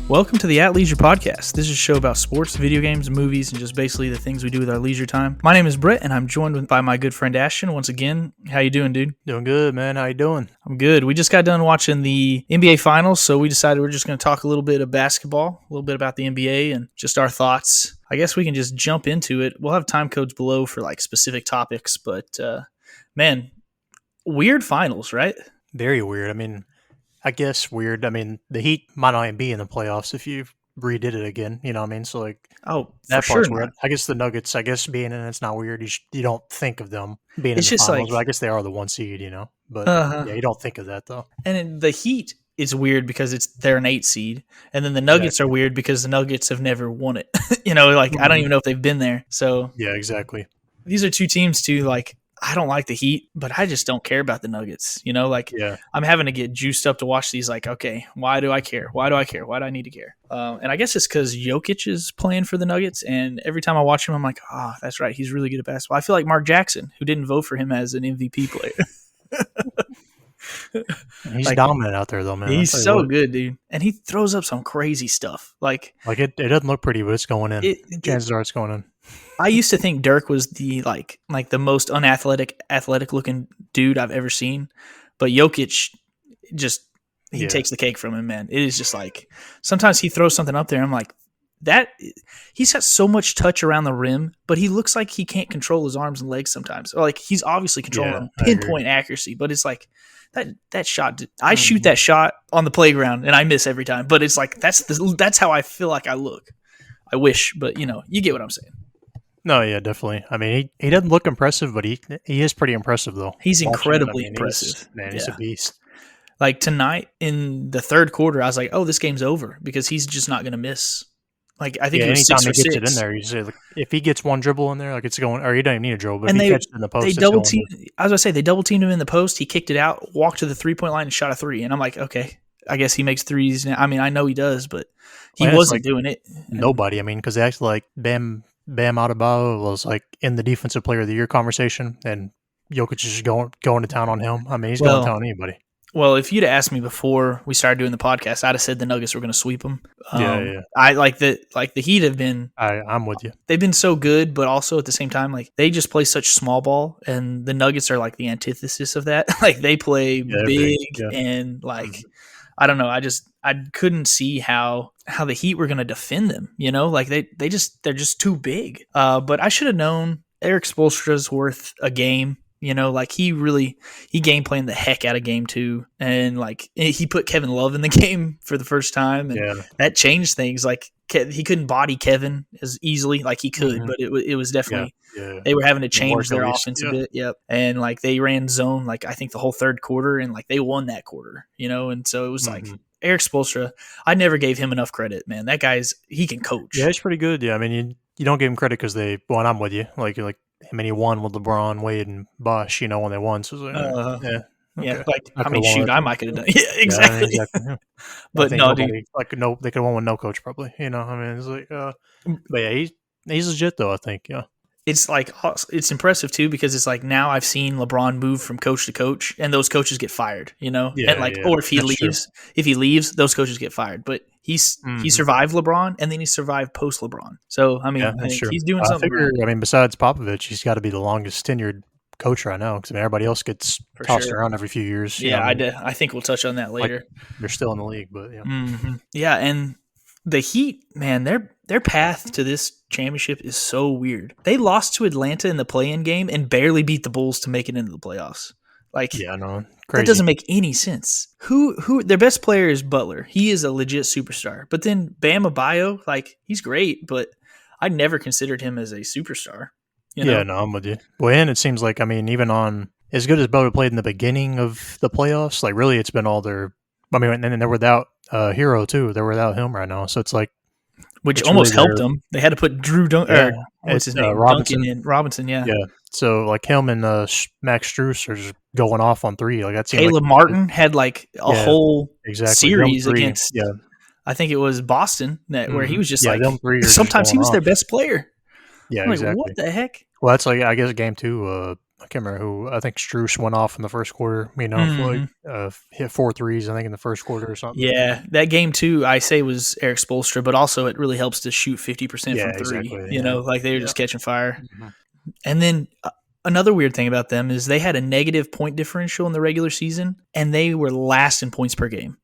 Welcome to the At Leisure Podcast. This is a show about sports, video games, movies, and just basically the things we do with our leisure time. My name is Brett, and I'm joined by my good friend Ashton. Once again, how you doing, dude? Doing good, man. How you doing? I'm good. We just got done watching the NBA Finals, so we decided we're just going to talk a little bit of basketball, a little bit about the NBA, and just our thoughts. I guess we can just jump into it. We'll have time codes below for like specific topics, but man, weird finals, right? Very weird. I guess weird. The Heat might not even be in the playoffs if you redid it again. You know what I mean? So, like, that part's weird. I guess the Nuggets, being in it's not weird. You don't think of them being it's in the just finals. like, But I guess they are the 1 seed, But you don't think of that, though. And the Heat is weird because they're an 8 seed. And then the Nuggets are weird because the Nuggets have never won it. I don't even know if they've been there. So, yeah, exactly. These are two teams too, like, I don't like the Heat, but I just don't care about the Nuggets. I'm having to get juiced up to watch these. Like, okay, why do I care? Why do I care? Why do I need to care? And I guess it's because Jokic is playing for the Nuggets, and every time I watch him, I'm like, that's right, he's really good at basketball. I feel like Mark Jackson, who didn't vote for him as an MVP player. He's dominant out there, though, man. He's so good, dude, and he throws up some crazy stuff. Like it doesn't look pretty, but it's going in. Chances are it's going in. I used to think Dirk was the like the most athletic looking dude I've ever seen, but Jokic takes the cake from him, man. It is just like sometimes he throws something up there. I'm like, that he's got so much touch around the rim, but he looks like he can't control his arms and legs sometimes. Or like he's obviously controlling them, pinpoint accuracy, but it's like that shot. I shoot that shot on the playground and I miss every time. But it's like that's how I feel like I look. I wish, but you get what I'm saying. No, yeah, definitely. He doesn't look impressive, but he is pretty impressive, though. He's incredibly impressive. He's a beast. Like tonight in the third quarter, I was like, "Oh, this game's over," because he's just not going to miss. Like I think it was 6 or 6. Anytime he gets it in there, you say like, if he gets one dribble in there, like it's going, or he doesn't even need a dribble. But and if he catches it in the post, they double team. I was gonna say they double teamed him in the post. He kicked it out, walked to the 3-point line, and shot a 3. And I'm like, okay, I guess he makes threes now. I know he does, but he wasn't doing it. Nobody. Because they actually like Bam Adebayo was like in the defensive player of the year conversation, and Jokic is just going to town on him. He's going to town on anybody. Well, if you'd asked me before we started doing the podcast, I'd have said the Nuggets were going to sweep them. Yeah. I like the Heat have been. I'm with you. They've been so good, but also at the same time, like they just play such small ball, and the Nuggets are like the antithesis of that. Like they play big and like I don't know. I couldn't see how the Heat were going to defend them. Like they're just too big. But I should have known Eric Spoelstra's worth a game. Like he game planned the heck out of game 2, and like he put Kevin Love in the game for the first time, and that changed things. Like he couldn't body Kevin as easily like he could, but it was definitely they were having to change their offense a bit. Yep, and like they ran zone like I think the whole third quarter, and like they won that quarter. And so it was like Eric Spoelstra. I never gave him enough credit, man. That he can coach. Yeah, he's pretty good. Yeah, you don't give him credit because I'm with you. Like he won with LeBron, Wade, and Bosh, when they won. So it was like, I might could have done. Yeah, exactly. Yeah. But no, dude. They could have won with no coach probably. It's like, but yeah, he's legit though. I think, yeah. It's like it's impressive too because it's like now I've seen LeBron move from coach to coach, and those coaches get fired. Or if he leaves, those coaches get fired. But he survived LeBron, and then he survived post LeBron. So I think he's doing something. Besides Popovich, he's got to be the longest tenured coach right now because everybody else gets tossed around every few years. Yeah, I think we'll touch on that later. Like, they're still in the league, but yeah, and the Heat, man, their path to this championship is so weird. They lost to Atlanta in the play-in game and barely beat the Bulls to make it into the playoffs. Like, crazy. That doesn't make any sense. Who their best player is Butler. He is a legit superstar. But then Bam Adebayo, like he's great, but I never considered him as a superstar. Yeah, no, I'm with you. Well, and it seems like even on as good as Butler played in the beginning of the playoffs, like really, it's been all their. And they're without Hero too. They're without him right now, so it's like. Which almost helped them. They had to put Drew what's his name? Robinson. Duncan in. Robinson, yeah. Yeah. So like him and Max Strus are just going off on 3. Like that seemed Caleb Martin had like a whole series against I think it was Boston where he was just sometimes he was their best player. Yeah, I'm exactly. Like, what the heck? Well, that's like I guess game 2. I can't remember who. I think Strus went off in the first quarter. For Mm-hmm. hit 4 threes. I think in the first quarter or something. Yeah, that game too. I say was Eric Spoelstra, but also it really helps to shoot 50% Yeah, from three. exactly. You Yeah, know, like they were yeah. just catching fire. Mm-hmm. And then another weird thing about them is they had a negative point differential in the regular season, and they were last in points per game.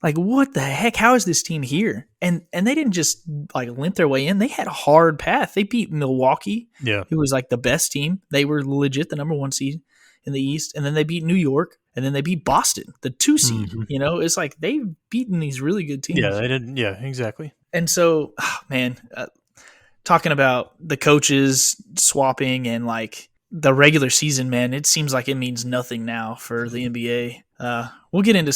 Like, what the heck? How is this team here? And they didn't just like limp their way in. They had a hard path. They beat Milwaukee, Yeah. who was like the best team. They were legit the number 1 seed in the East, and then they beat New York, and then they beat Boston, the 2 seed. Mm-hmm. You know, it's like they've beaten these really good teams. Yeah, they didn't. Yeah, exactly. And so, man, talking about the coaches swapping and like the regular season, man, it seems like it means nothing now for the NBA. We'll get into.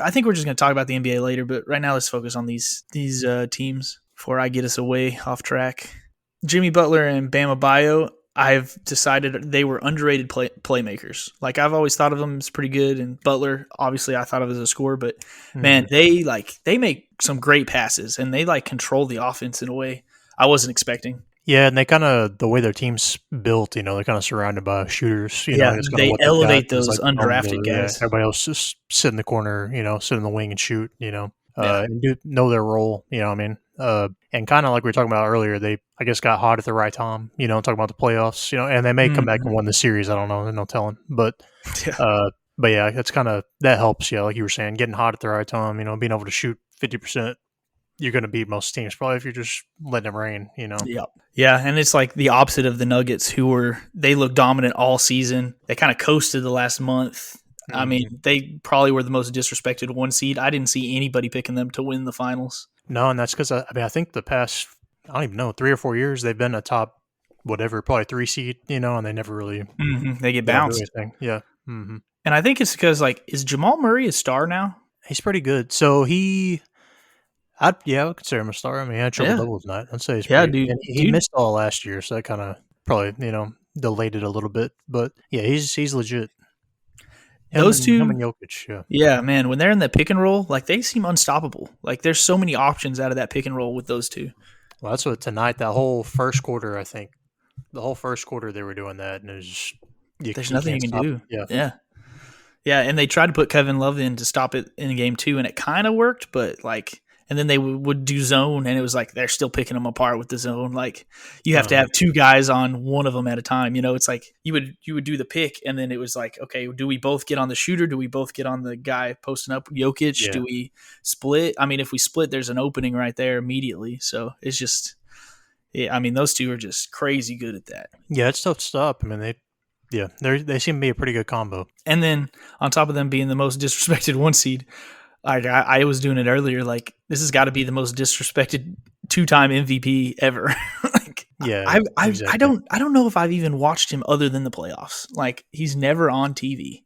I think we're just going to talk about the NBA later, but right now let's focus on these teams before I get us away off track. Jimmy Butler and Bam Adebayo, I've decided they were underrated playmakers. Like I've always thought of them as pretty good, and Butler, obviously, I thought of as a scorer. But man, they make some great passes, and they like control the offense in a way I wasn't expecting. Yeah, and they kind of the way their team's built, they're kind of surrounded by shooters. They elevate those undrafted guys. Everybody else just sit in the corner, sit in the wing and shoot. And do know their role. You know what I mean? And kind of like we were talking about earlier, they I guess got hot at the right time. Talking about the playoffs. And they may come back and win the series. I don't know. There's no telling. But yeah, that's kind of that helps. Yeah, like you were saying, getting hot at the right time. Being able to shoot 50%. You're going to beat most teams probably if you're just letting them rain, Yep. Yeah, and it's like the opposite of the Nuggets, who they looked dominant all season. They kind of coasted the last month. Mm-hmm. I mean, they probably were the most disrespected 1 seed. I didn't see anybody picking them to win the finals. No, and that's because I think the past, I don't even know, 3 or 4 years they've been a top whatever, probably 3 seed, and they never really they get bounced. Yeah. Mm-hmm. And I think it's because is Jamal Murray a star now? He's pretty good. So I would consider him a star. I mean, he had triple doubles tonight. I'd say he's pretty good. He missed all last year, so that kind of probably delayed it a little bit. But yeah, he's legit. Him and Jokic, yeah, man. When they're in the pick and roll, like they seem unstoppable. Like there's so many options out of that pick and roll with those two. Well, that's what tonight. That whole first quarter, I think, the whole first quarter they were doing that, and there's nothing you can do. Yeah. And they tried to put Kevin Love in to stop it in game 2, and it kind of worked, but like. And then they would do zone, and it was like they're still picking them apart with the zone. Like you have to have 2 guys on one of them at a time. It's like you would do the pick, and then it was like, okay, do we both get on the shooter? Do we both get on the guy posting up Jokic? Yeah. Do we split? I mean, if we split, there's an opening right there immediately. So it's just, I mean, those two are just crazy good at that. Yeah, it's tough to stop. I mean, they seem to be a pretty good combo. And then on top of them being the most disrespected 1 seed. I was doing it earlier. Like this has got to be the most disrespected 2-time MVP ever. Exactly. I don't know if I've even watched him other than the playoffs. Like he's never on TV.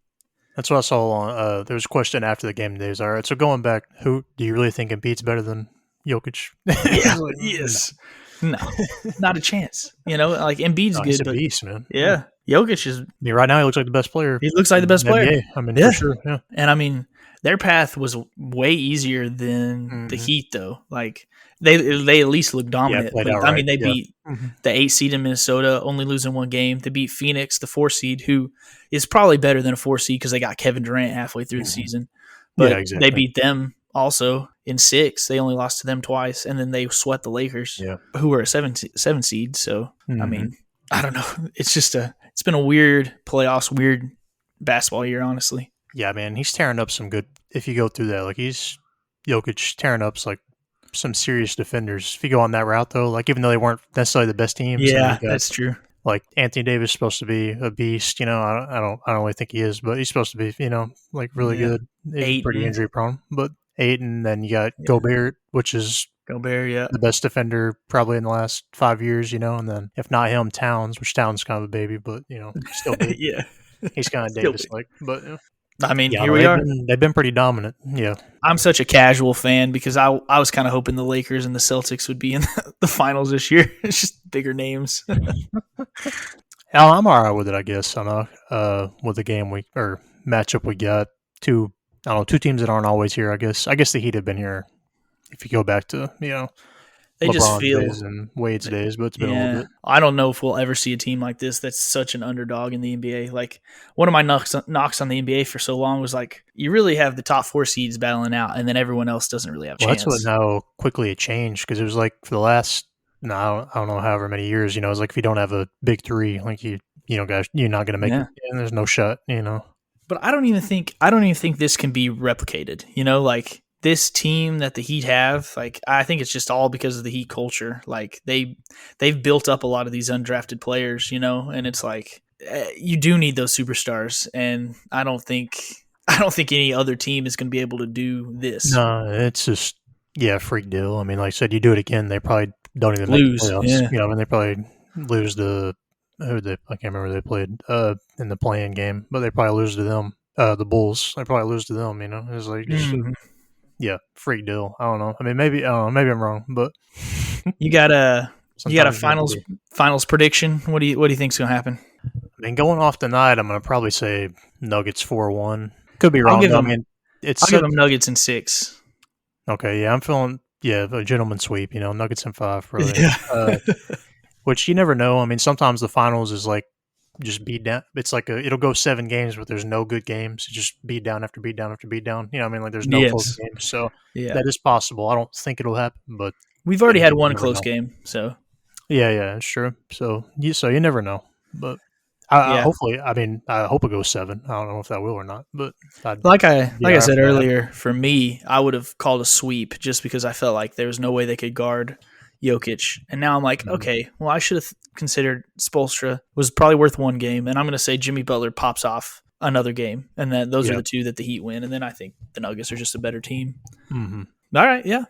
That's what I saw on. There was a question after the game today. All right, so going back, who do you really think Embiid's better than Jokic? Yeah, yes. No, not a chance. Like Embiid's good, he's a but beast, man. Yeah, Jokic is. I mean, right now he looks like the best player. He looks like the best player. NBA. I mean, for sure. Yeah, and I mean. Their path was way easier than the Heat, though. Like they at least looked dominant. But, I mean, they beat the 8 seed in Minnesota, only losing 1 game. They beat Phoenix, the 4 seed, who is probably better than a 4 seed because they got Kevin Durant halfway through the season. But they beat them also in 6. They only lost to them twice, and then they swept the Lakers, who were a 7 seed. So I mean, I don't know. It's just it's been a weird playoffs, weird basketball year, honestly. Yeah, man, he's tearing up some good. If you go through that, like he's Jokic tearing up like some serious defenders. If you go on that route, though, like even though they weren't necessarily the best teams, that's true. Like Anthony Davis is supposed to be a beast. I don't really think he is, but he's supposed to be, like really good. He's pretty injury prone, but Ayton. Then you got Gobert, which is the best defender probably in the last 5 years. And then if not him, Towns, which Towns is kind of a baby, but still good. He's kind of Davis-like, but. I mean, here we are. They've been pretty dominant. Yeah. I'm such a casual fan because I was kind of hoping the Lakers and the Celtics would be in the finals this year. It's just bigger names. I'm all right with it, I guess. I know with the game or matchup we got. 2 teams that aren't always here, I guess. I guess the Heat have been here if you go back to, They just LeBron's feel. days and Wade's days, but it's been a little Yeah, bit. I don't know if we'll ever see a team like this that's such an underdog in the NBA. Like one of my knocks on the NBA for so long was like you really have the top 4 seeds battling out, and then everyone else doesn't really have a Well, that's what chance. how quickly it changed because it was like for the last no, I don't know however many years. It's like if you don't have a big three, like guys, you're not going to make Yeah, it. And there's no shot. but I don't even think this can be replicated. Like this team that the Heat have, like I think it's just all because of the Heat culture. Like they've built up a lot of these undrafted players, and it's like you do need those superstars, and I don't think any other team is going to be able to do this. No, it's just freak deal. I mean, like I said, you do it again, they probably don't even make the Lose, playoffs. yeah. I mean, they probably lose I can't remember who they played in the playing game, but they probably lose to them. The Bulls, they probably lose to them. It's like just Mhm. freak deal. I don't know. I mean, maybe I don't know. Maybe I'm wrong, but You got a sometimes you have to finals prediction. What do you think's going to happen? I mean, going off tonight, I'm going to probably say Nuggets 4-1. Could be I'll wrong, give though. I them. mean, it's I'll give them Nuggets in 6. okay. Yeah, I'm feeling a gentleman sweep. Nuggets in 5, probably. Yeah. Which you never know. I mean, sometimes the finals is like just beat down. It's like it'll go 7 games, but there's no good games. It's just beat down after beat down after beat down. I mean, like there's no close Yes. games. So Yeah. that is possible. I don't think it'll happen, but We've already had you one never close know. game, so Yeah, it's true. So you never know, but. I yeah. hopefully, I mean, I hope it goes 7. I don't know if that will or not, but I'd Like I be like all I right said for that. earlier, for me, I would have called a sweep just because I felt like there was no way they could guard Jokic. And now I'm like, Mhm. okay, well I should have considered Spoelstra was probably worth 1 game, and I'm going to say Jimmy Butler pops off another game, and then those are Yeah. the 2 that the Heat win, and then I think the Nuggets are just a better team. Mm-hmm. All right, yeah.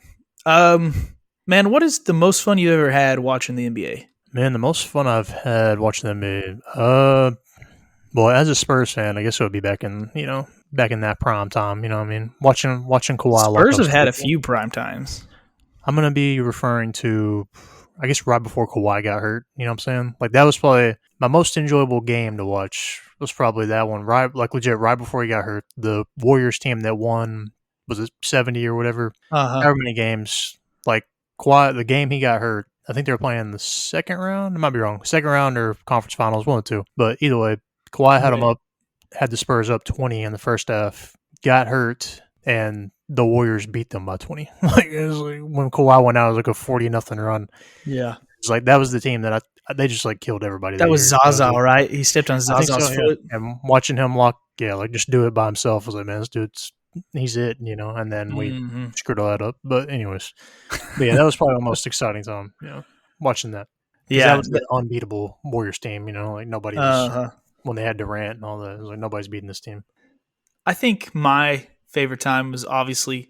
Man, what is the most fun you ever had watching the NBA? Man, the most fun I've had watching them be, well, as a Spurs fan, I guess it would be back in that prime time. What I mean, watching Kawhi lock Spurs up have had a scoring. few prime times. I'm gonna be referring to, I guess, right before Kawhi got hurt. You know what I'm saying? Like that was probably my most enjoyable game to watch. Was probably that one, right? Like legit, right before he got hurt. The Warriors team that won, was it 70 or whatever? Uh-huh. However many games. Like Kawhi, the game he got hurt. I think they were playing the second round. I might be wrong. Second round or conference finals, one or two. But either way, Kawhi had Right. him up, had the Spurs up 20 in the first half, got hurt, and the Warriors beat them by 20. It was like when Kawhi went out, it was like a 40-0 run. Yeah. It's like that was the team that they just like killed everybody. That was year. Zaza, right? He stepped on I think Zaza's so, yeah. foot. And watching him like just do it by himself, I was like, man, this dude's he's it, and then we Mm-hmm. screwed all that up. But anyways, that was probably the most exciting time, watching that. Because that Yeah. was the unbeatable Warriors team, like nobody was Uh-huh. when they had Durant and all that. It was like nobody's beating this team. I think my favorite time was obviously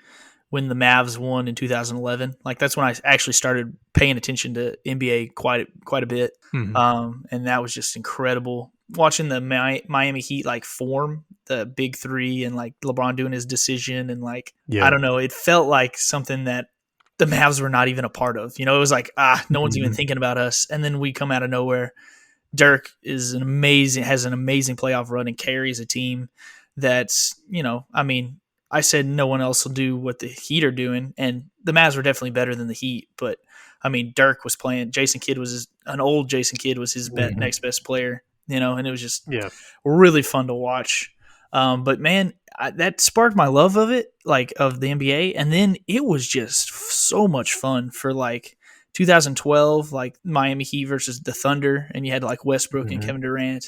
when the Mavs won in 2011. Like that's when I actually started paying attention to NBA quite a bit, Mm-hmm. and that was just incredible. Watching the Miami Heat like form the big 3 and like LeBron doing his decision and like I don't know, it felt like something that the Mavs were not even a part of. It was like no one's even thinking about us, and then we come out of nowhere. Dirk has an amazing playoff run and carries a team that's, I mean, I said no one else will do what the Heat are doing, and the Mavs were definitely better than the Heat, but I mean, Dirk was playing. Jason Kidd was an old Jason Kidd was his next best player, and it was just really fun to watch. But man, that sparked my love of it, like of the NBA, and then it was just so much fun for like 2012, like Miami Heat versus the Thunder, and you had like Westbrook and Kevin Durant,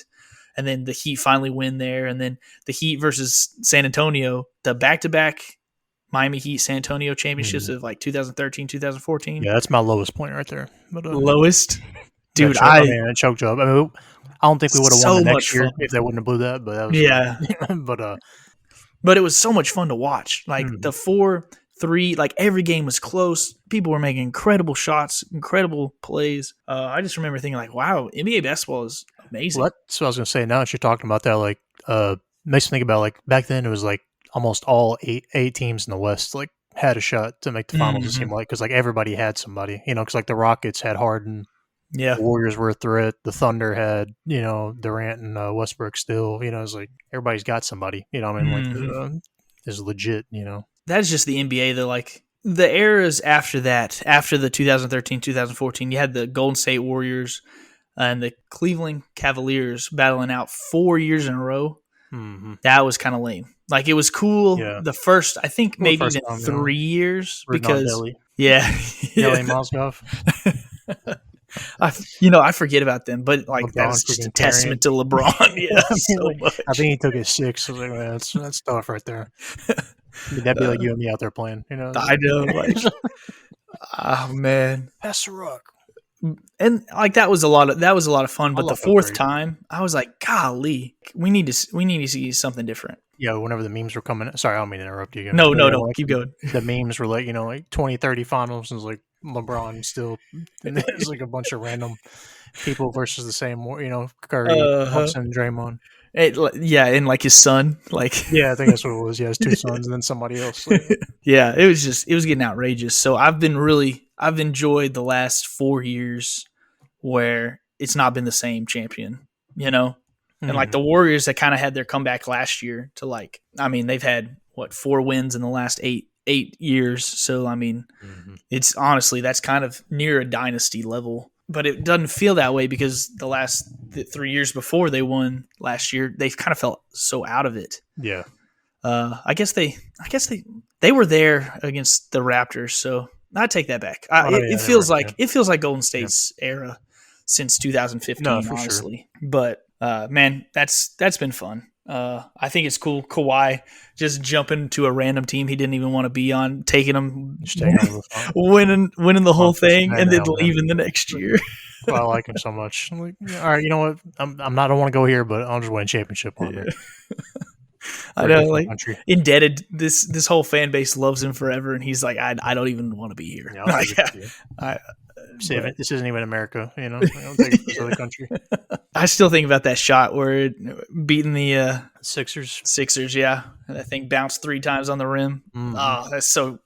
and then the Heat finally win there, and then the Heat versus San Antonio, the back-to-back Miami Heat San Antonio championships of like 2013, 2014. Yeah, that's my lowest point right there. But, lowest, dude. A choke job. I mean, I don't think we would have won the next year if they wouldn't have blew that. But that was but it was so much fun to watch. Like the 4-3, like every game was close. People were making incredible shots, incredible plays. I just remember thinking like, wow, NBA basketball is amazing. Well, that's what I was going to say. Now that you're talking about that, like, makes me think about like back then it was like almost all eight teams in the West like had a shot to make the finals. It seemed like because like everybody had somebody, because like the Rockets had Harden, the Warriors were a threat, the Thunder had Durant and Westbrook still. It's like everybody's got somebody. I mean, like is legit. That's just the NBA though. Like the eras after that, after the 2013, 2014, you had the Golden State Warriors and the Cleveland Cavaliers battling out 4 years in a row. Mm-hmm. That was kind of lame. Like, it was cool the first, I think maybe even time, 3 years because Delhi. Yeah. Delhi Mozgov. I forget about them, but like LeBron, that was just a testament to LeBron. Yeah, so much. I think he took his 6. I was like, man, that's tough right there. That'd be like you and me out there playing, I know, like, oh man, pass the rock. And like that was a lot of fun. But the fourth time, I was like, golly, we need to see something different. Yeah, whenever the memes were coming. Sorry, I don't mean to interrupt you again. No, like, keep going. The memes were like, like 2030 finals, and it was like LeBron still, and it's like a bunch of random people versus the same, Curry, Thompson, Draymond. And like his son, like yeah, I think that's what it was. Yeah, his 2 sons, and then somebody else. Like, yeah, it was getting outrageous. So I've enjoyed the last 4 years where it's not been the same champion, And like the Warriors that kind of had their comeback last year to like, I mean, they've had 4 wins in the last eight years. So, I mean, it's honestly, that's kind of near a dynasty level, but it doesn't feel that way because the 3 years before they won last year, they kind of felt so out of it. Yeah. I guess they were there against the Raptors. So I take that back. It feels like Golden State's era since 2015, honestly, sure. But man, that's been fun. I think it's cool. Kawhi just jumping to a random team he didn't even want to be on, taking them, winning the whole thing, and then leaving the next year. Well, I like him so much. I'm like, all right, you know what? I don't want to go here, but I'll just win a championship on it. I know, like indebted. This whole fan base loves him forever, and he's like, I don't even want to be here. Yeah, this isn't even America, I don't take it this other country. I still think about that shot where beating the Sixers, yeah. And that thing bounced 3 times on the rim. Oh, that's so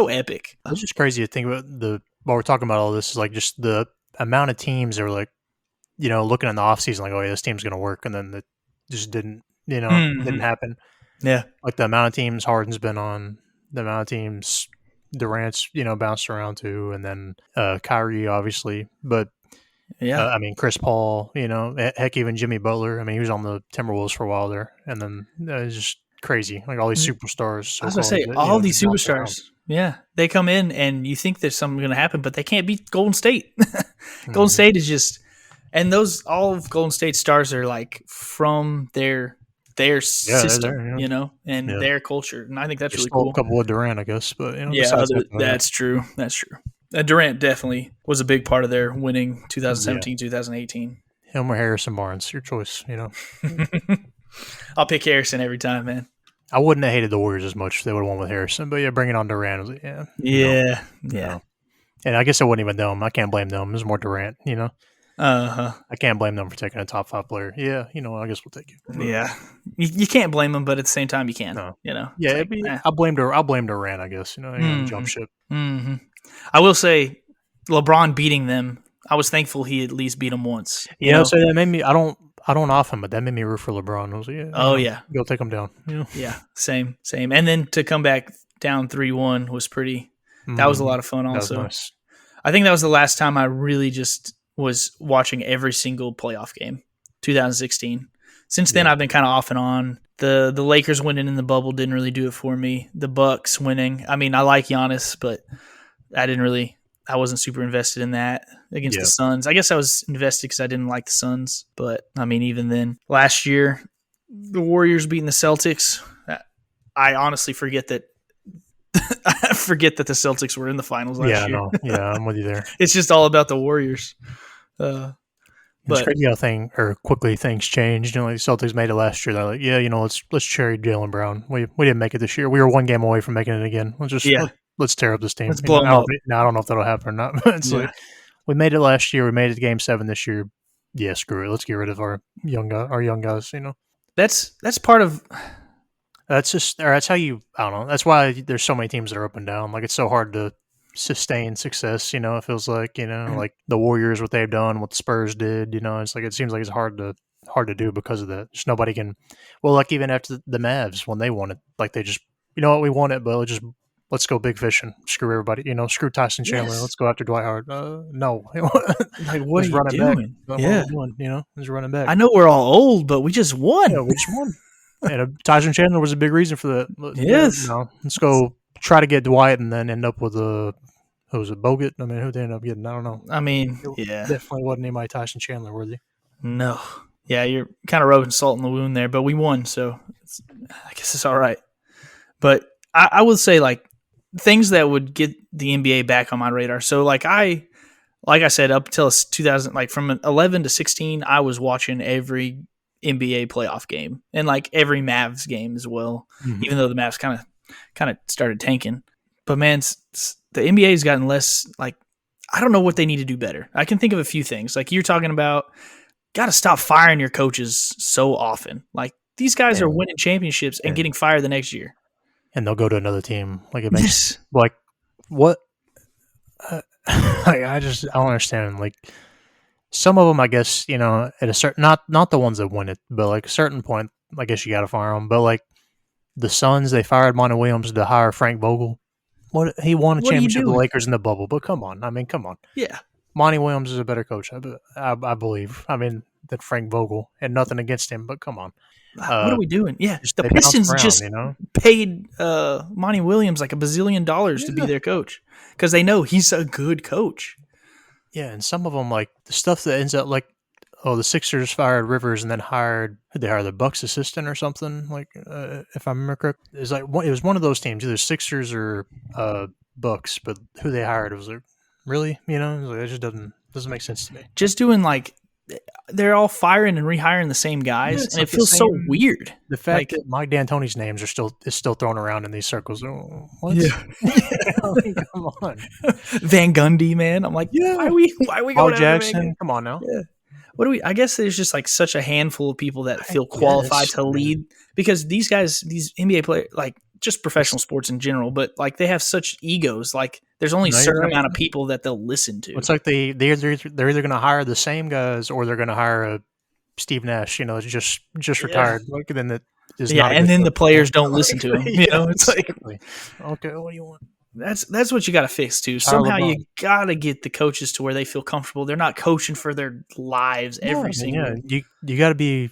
epic. It's just crazy to think about while we're talking about all this is like just the amount of teams that were like, looking in the offseason like, oh yeah, this team's going to work, and then it just didn't, didn't happen. Yeah. Like the amount of teams Harden's been on, the amount of teams Durant's, bounced around to, and then Kyrie, obviously. But, yeah, I mean, Chris Paul, heck, even Jimmy Butler. I mean, he was on the Timberwolves for a while there. And then it's just crazy. Like all these superstars. I was going to say, all these superstars, yeah, they come in and you think there's something going to happen, but they can't beat Golden State. Golden State is just – and all of Golden State stars are like from their system, and their culture, and I think that's really cool. A couple of Durant, I guess, but that's true. That's true. Durant definitely was a big part of their winning 2017, 2018. Him or Harrison Barnes, your choice. I'll pick Harrison every time, man. I wouldn't have hated the Warriors as much if they would have won with Harrison, but bringing on Durant, I was like, yeah. And I guess it wasn't even them. I can't blame them. It was more Durant, I can't blame them for taking a top 5 player. Yeah, I guess we'll take it. Yeah, you can't blame them, but at the same time, you can. No. Yeah, I'll blame Durant. I guess jump ship. Mm-hmm. I will say, LeBron beating them. I was thankful he at least beat them once. So that made me. I don't off him, but that made me root for LeBron. I was like, go take him down. Yeah, same. And then to come back down 3-1 was pretty. That was a lot of fun. Also, that was nice. I think that was the last time I really just was watching every single playoff game, 2016. Since then, I've been kind of off and on. The Lakers winning in the bubble didn't really do it for me. The Bucks winning. I mean, I like Giannis, but I wasn't super invested in that against the Suns. I guess I was invested because I didn't like the Suns. But, I mean, even then, last year, the Warriors beating the Celtics, I honestly forget that the Celtics were in the finals last year. Yeah, I'm with you there. It's just all about the Warriors. It's crazy how quickly things changed. Like the Celtics made it last year. They're like, let's cherry Jaylen Brown. We didn't make it this year. We were 1 game away from making it again. Let's tear up this team. Let's blow them up. I don't know if that'll happen or not. But it's like we made it last year. We made it to Game 7 this year. Yeah, screw it. Let's get rid of our young guys. That's part of. That's how you. I don't know. That's why there's so many teams that are up and down. Like it's so hard to sustain success. It feels like like the Warriors, what they've done, what the Spurs did. It's like it seems like it's hard to do because of that. Just nobody can. Well, like even after the Mavs when they won it, like they just we won it, but let's go big fishing. Screw everybody. Screw Tyson Chandler. Yes. Let's go after Dwight Howard. No. Like, what are He's you running back. doing? That's Yeah. what we're doing. He's running back. I know we're all old, but we just won. Yeah, we just won. And Tyson Chandler was a big reason for that. Yes. Let's go try to get Dwight and then end up with who was it, Bogut? I mean, who they ended up getting? I don't know. I mean, yeah. Definitely wasn't anybody Tyson Chandler worthy. No. Yeah, you're kind of rubbing salt in the wound there, but we won, so I guess it's all right. But I would say, like, things that would get the NBA back on my radar. So, like I said, up until 2000, like from 11 to 16, I was watching every NBA playoff game and like every Mavs game as well, even though the Mavs kind of started tanking. But man, the NBA has gotten less, like, I don't know what they need to do better. I can think of a few things. Like you're talking about, got to stop firing your coaches so often. Like these guys are winning championships and getting fired the next year. And they'll go to another team. Like it makes like what? I don't understand. Like some of them, I guess at a certain not the ones that win it, but like a certain point, I guess you got to fire them. But like the Suns, they fired Monty Williams to hire Frank Vogel. He won a championship with the Lakers in the bubble. But come on, come on. Yeah, Monty Williams is a better coach, I believe. I mean, than Frank Vogel, and nothing against him, but come on. What are we doing? Yeah, the Pistons just paid Monty Williams like $1 bazillion to be their coach because they know he's a good coach. Yeah, and some of them, like the stuff that ends up like, the Sixers fired Rivers and then they hired the Bucks assistant or something. Like, if I remember correct, it was one of those teams, either Sixers or Bucks. But who they hired was like, really, it just doesn't make sense to me. Just doing like. They're all firing and rehiring the same guys, and it feels so weird. The fact that Mike D'Antoni's names is still thrown around in these circles. What? Yeah. Come on, Van Gundy, man. I'm like, why are we going to Jackson? Come on now. Yeah. What do we? I guess there's just like such a handful of people that feel qualified to lead because these guys, these NBA players, like just professional sports in general, but like they have such egos. Like there's only a certain amount of people that they'll listen to. It's like they're either going to hire the same guys or they're going to hire a Steve Nash. Just retired. Like then that is and then the players don't listen to him. It's like okay, what do you want? That's what you got to fix too. Somehow you got to get the coaches to where they feel comfortable. They're not coaching for their lives every single. Yeah, you got to be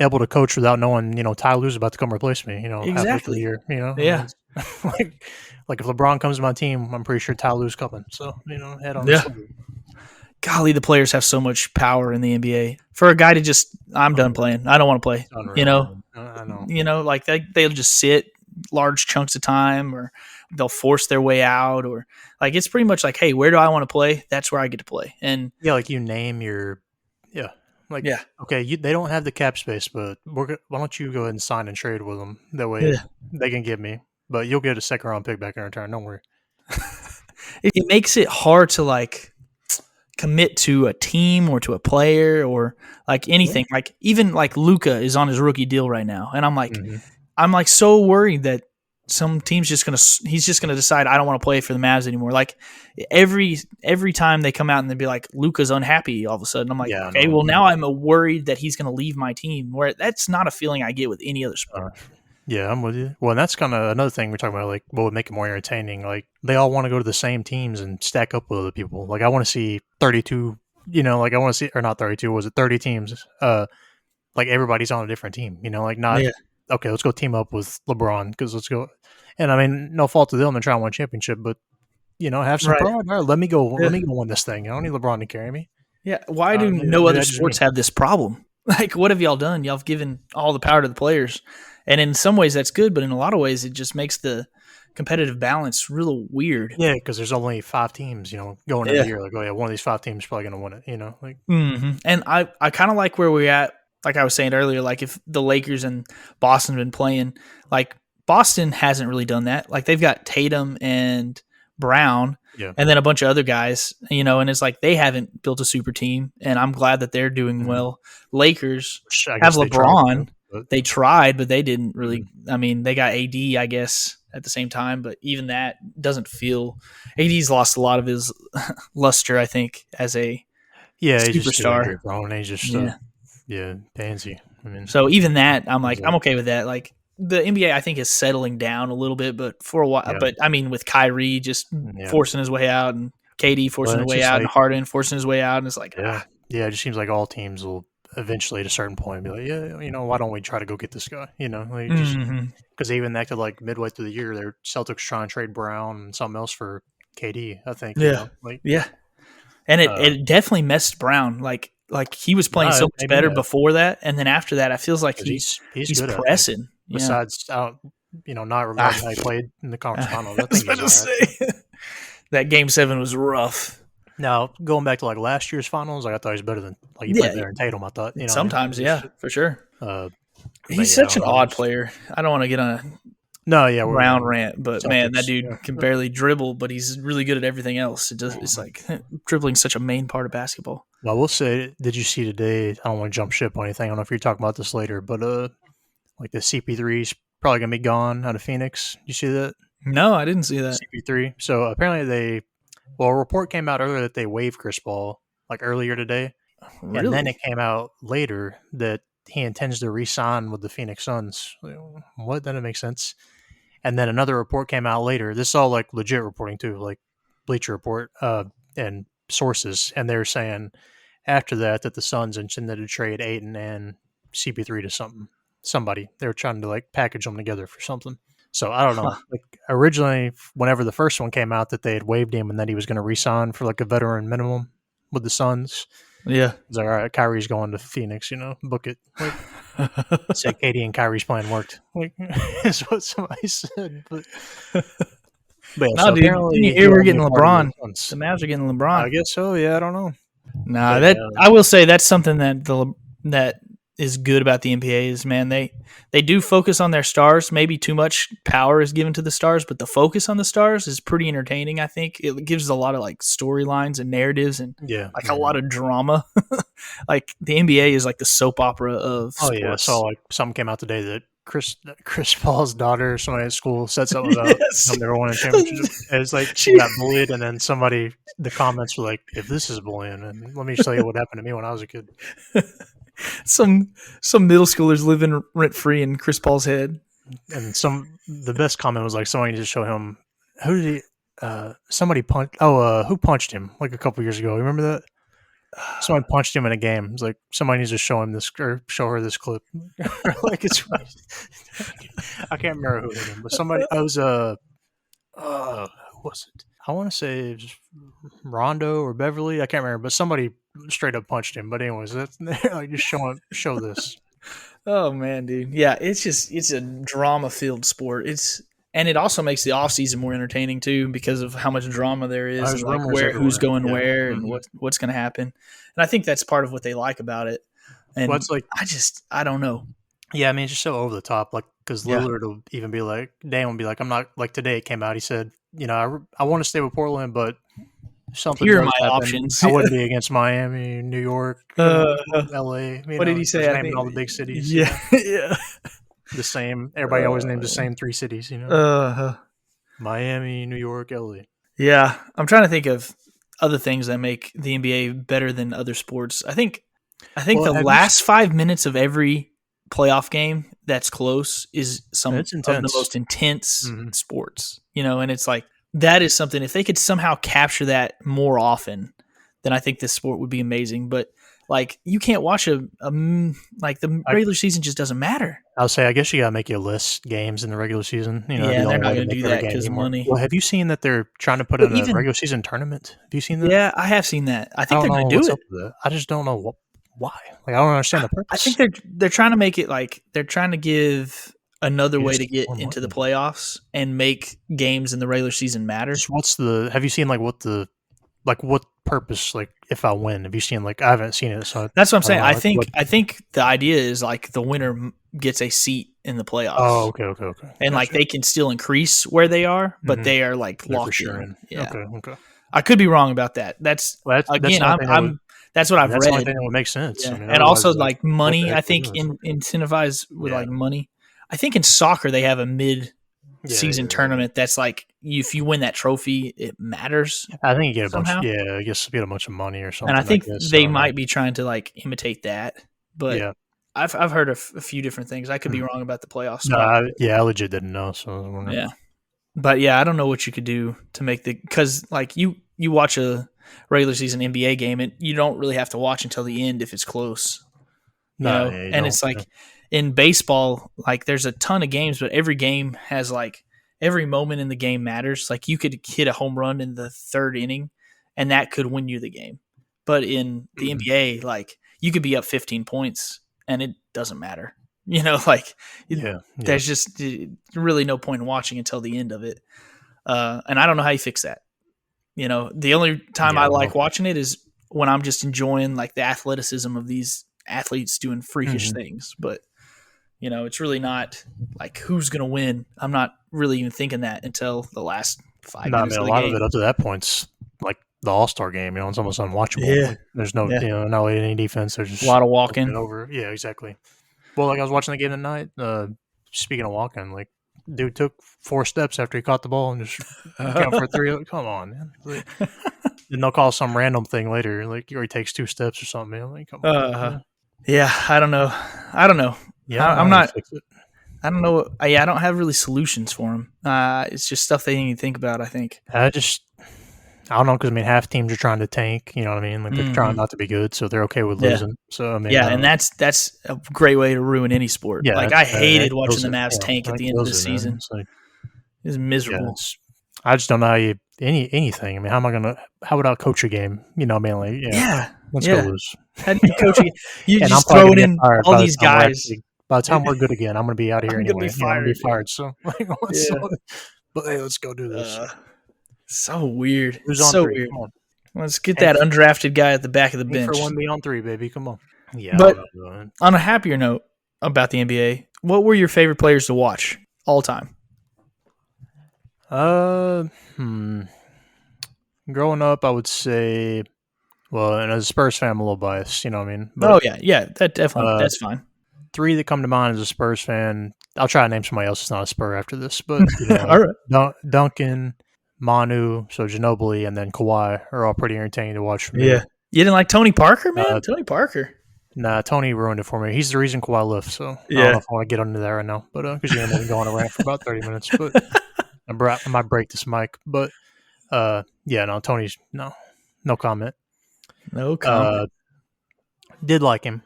able to coach without knowing, Ty Lue's about to come replace me, halfway through the year, Yeah. like if LeBron comes to my team, I'm pretty sure Ty Lue's coming. So, head on. Yeah. Golly, the players have so much power in the NBA. For a guy to just, I'm done playing. I don't want to play. I know. Like they'll just sit large chunks of time or they'll force their way out or like it's pretty much like, hey, where do I want to play? That's where I get to play. And like you name your okay, they don't have the cap space, but why don't you go ahead and sign and trade with them? That way they can give me, but you'll get a second round pick back in return. Don't worry. It makes it hard to like commit to a team or to a player or like anything. Like even like Luka is on his rookie deal right now, and I'm like, I'm like so worried that some team's he's just gonna decide I don't want to play for the Mavs anymore. Like every time they come out and they be like Luka's unhappy all of a sudden, I'm like, okay, well now I'm worried that he's gonna leave my team. Where that's not a feeling I get with any other sport. Yeah, I'm with you. Well, and that's kind of another thing we're talking about. Like, what would make it more entertaining? Like, they all want to go to the same teams and stack up with other people. Like, I want to see 32. Like I want to see, or not 32. Was it 30 teams? Like everybody's on a different team. Like not. Yeah. Okay, let's go team up with LeBron because let's go. And I mean, no fault to them. They're trying to win a championship, but have some pride. All right, let me go. Let me go win this thing. I don't need LeBron to carry me. Yeah. Why do no other sports have this problem? Like, what have y'all done? Y'all have given all the power to the players, and in some ways that's good, but in a lot of ways it just makes the competitive balance real weird. Yeah, because there's only 5 teams, going into the year. Like, one of these 5 teams is probably going to win it. Like. And I kind of like where we're at. Like I was saying earlier, like if the Lakers and Boston have been playing, like Boston hasn't really done that. Like they've got Tatum and Brown and then a bunch of other guys, and it's like they haven't built a super team, and I'm glad that they're doing well. Lakers have LeBron. They tried, but they didn't really. I mean, they got AD, I guess, at the same time, but even that doesn't feel – AD's lost a lot of his luster, I think, as a superstar. He's just pansy. I mean, so even that, I'm like, I'm okay with that. Like, the NBA, I think, is settling down a little bit, but for a while. Yeah. But I mean, with Kyrie just forcing his way out, and KD forcing his way out, and Harden forcing his way out, and it's like, yeah, it just seems like all teams will eventually, at a certain point, be like, yeah, why don't we try to go get this guy? Like just because they even acted like midway through the year, their Celtics trying to trade Brown and something else for KD. I think, and it definitely messed Brown. Like he was playing so much better before that, and then after that, I feels like he's pressing. Besides, not regarding how he played in the conference finals. I think he's all right. That Game 7 was rough. Now, going back to like last year's finals, I thought he was better than he played better than Tatum. I thought sometimes, for sure. He's such an odd player. I don't want to get on a Brown rant, but man, that dude can barely dribble, but he's really good at everything else. It's like dribbling such a main part of basketball. Well, I will say, did you see today? I don't want to jump ship on anything. I don't know if you're talking about this later, but like the CP3's probably gonna be gone out of Phoenix. You see that? No, I didn't see that. CP3. So apparently a report came out earlier that they waived Chris Paul like earlier today, really? And then it came out later that he intends to re-sign with the Phoenix Suns. What? That doesn't make sense. And then another report came out later. This is all like legit reporting too, like Bleacher Report and sources, and they're saying after that the Suns intended to trade Ayton and CP3 to somebody. They were trying to like package them together for something. So I don't know. Like originally, whenever the first one came out, that they had waived him and that he was going to re-sign for like a veteran minimum with the Suns. Yeah, it's like, all right, Kyrie's going to Phoenix. Book it. Like, say KD and Kyrie's plan worked. Like, is what somebody said. But yeah, no, dude. Here we're getting LeBron. The Mavs are getting LeBron. I guess so. Yeah, I don't know. Nah, I will say that's something that is good about the NBA is, man, they do focus on their stars. Maybe too much power is given to the stars, but the focus on the stars is pretty entertaining. I think it gives a lot of like storylines and narratives and a lot of drama. Like the NBA is like the soap opera of sports. I saw like something came out today that Chris Paul's daughter, somebody at school said something about them never won a championship. It's like she got bullied, and then the comments were like, "If this is bullying, and let me tell you what happened to me when I was a kid." Some middle schoolers living rent free in Chris Paul's head. And the best comment was like somebody just show him somebody punched who punched him like a couple years ago. Remember that? Someone punched him in a game. It's like somebody needs to show him this or show her this clip. Like it's I can't remember who hit him, but somebody who was it? I want to say it was Rondo or Beverly. I can't remember, but somebody straight up punched him. But anyways, that's like just show this. Oh man, dude. Yeah, it's a drama filled sport. And it also makes the offseason more entertaining too because of how much drama there is and like who's going where and what's going to happen. And I think that's part of what they like about it. And I don't know. Yeah, I mean, it's just so over the top. Like, because Lillard will even be like, Dan will be like, I'm not, like today it came out, he said, I want to stay with Portland, but something. Here are my options. I wouldn't be against Miami, New York, LA. What did he say? I think all the big cities. Yeah. Yeah. The same. Everybody always names the same three cities, Miami, New York, LA. Yeah. I'm trying to think of other things that make the NBA better than other sports. I think the last 5 minutes of every playoff game that's close is some of the most intense sports, and it's like that is something, if they could somehow capture that more often, then I think this sport would be amazing. But like you can't watch the regular season just doesn't matter. I'll say, I guess you got to make you list games in the regular season. They're not going to do that because money. Well, have you seen that they're trying to put in a regular season tournament? Have you seen that? Yeah, I have seen that. I think they're going to do it. I just don't know why. Like, I don't understand the purpose. I think they're trying to make it like they're trying to give another way to get into the playoffs and make games in the regular season matter. Have you seen what purpose, like if I win? Have you seen I haven't seen it, so that's what I'm saying. I think the idea is like the winner gets a seat in the playoffs. Oh, okay. And like they can still increase where they are, but they are like locked in. Yeah. Okay. I could be wrong about that. That's what I've read. That's the only thing that would make sense. Yeah. I mean, and also like money, I think incentivize with like money. I think in soccer they have a mid-season tournament that's like if you win that trophy, it matters. I think you get a bunch of money or something. And I think they might be trying to like imitate that. But I've heard a few different things. I could be wrong about the playoff No, spot. I legit didn't know. So I was wondering. Yeah, but yeah, I don't know what you could do to make because like you watch a regular season NBA game and you don't really have to watch until the end if it's close. You know, yeah, and it's like in baseball, like there's a ton of games, but every game has like every moment in the game matters. Like you could hit a home run in the third inning, and that could win you the game. But in the NBA, like you could be up 15 points, and it doesn't matter. You know, like there's just really no point in watching until the end of it. And I don't know how you fix that. You know, the only time I like watching it is when I'm just enjoying like the athleticism of these athletes doing freakish things. But you know, it's really not like who's going to win. I'm not really even thinking that until the last 5 minutes. A lot of it up to that point's like the All-Star game. You know, it's almost unwatchable. Yeah. Like, there's no, not any defense. There's just a lot of walking over. Yeah, exactly. Well, like I was watching the game tonight. Speaking of walking, like dude took 4 steps after he caught the ball and just count for 3. Come on, man. Like, then they'll call some random thing later, like or he takes 2 steps or something. Man. Like, come on. Yeah, I don't know. Yeah, I'm not. I don't know. I don't have really solutions for him. It's just stuff they need to think about. I think. I don't know because half teams are trying to tank. You know what I mean? Like they're trying not to be good, so they're okay with losing. So and that's a great way to ruin any sport. Yeah, like I hated watching the Mavs tank at the end of the season. It was miserable. I just don't know how you anything. How would I coach a game? You know, mainly. Let's go lose. How do you coach a game? You just throwing in all these guys. By the time we're good again, I'm going to be out of here anyway. I'm going to be fired. So, but hey, let's go do this. So weird. Who's on 3? Weird. Come on. Let's get that undrafted guy at the back of the bench. For 1 on 3, baby. Come on. Yeah. But on a happier note about the NBA, what were your favorite players to watch all time? Growing up, I would say, well, and as a Spurs fan, I'm a little biased. You know what I mean? But, that definitely that's fine. 3 that come to mind as a Spurs fan. I'll try to name somebody else that's not a Spur after this, but all right. Duncan, Manu, so Ginobili, and then Kawhi are all pretty entertaining to watch for me. Yeah. You didn't like Tony Parker, man? Tony Parker. Nah, Tony ruined it for me. He's the reason Kawhi left, so I don't know if I want to get into that right now, but because you're going to go on a rant for about 30 minutes, but I might break this mic. But, Tony's, no comment. No comment. Did like him.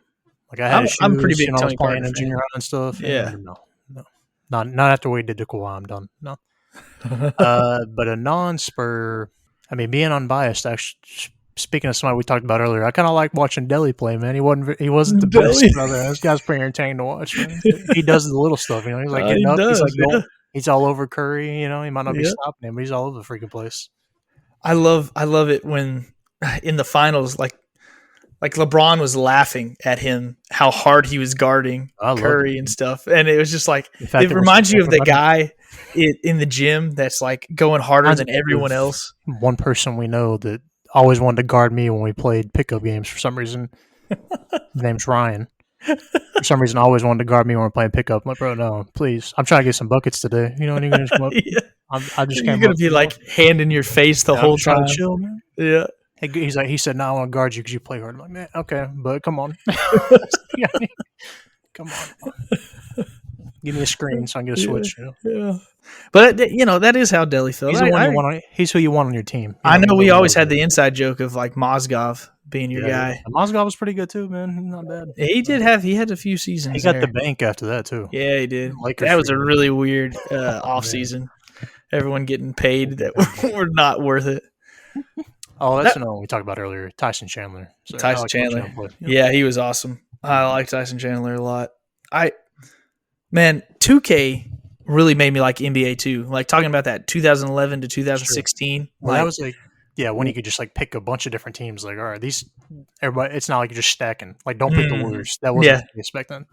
Like I had I'm pretty big Tony Parker in junior high and stuff. Yeah. No. Not after what he did to Kawhi, I'm done. No. But a non-Spur, being unbiased, actually, speaking of somebody we talked about earlier, I kind of like watching Delly play, man. He wasn't the best brother. This guy's pretty entertaining to watch, man. He does the little stuff, you know. He's like getting up. He's like he's all over Curry, you know. He might not be stopping him, but he's all over the freaking place. I love it when in the finals, like LeBron was laughing at him, how hard he was guarding Curry and stuff. And it was just like, it reminds you of the guy in the gym that's like going harder than everyone else. One person we know that always wanted to guard me when we played pickup games for some reason. His name's Ryan. For some reason, always wanted to guard me when we're playing pickup. I'm like, bro, no, please. I'm trying to get some buckets today. You know, and you're going to just come up. You're going to be like hand in your face the whole time. To chill, man. Yeah. He said, no, I want to guard you because you play hard. I'm like, man, okay, but come on. Come on. Give me a screen so I can get a switch. You know? Yeah. But, that is how Delly feels. He's who you want on your team. I know we always had the inside joke of, like, Mozgov being your guy. Mozgov was pretty good, too, man. Not bad. He had a few seasons. He got the bank after that, too. Yeah, he did. That was a really weird offseason. Everyone getting paid that were not worth it. Oh, that's another one we talked about earlier. Tyson Chandler. Tyson Chandler. Yeah, he was awesome. I like Tyson Chandler a lot. 2K really made me like NBA too. Like talking about that 2011 to 2016. Sure. Well, that was when you could just like pick a bunch of different teams. Like, all right, everybody. It's not like you're just stacking. Like, don't pick the Warriors. That wasn't what you expect then.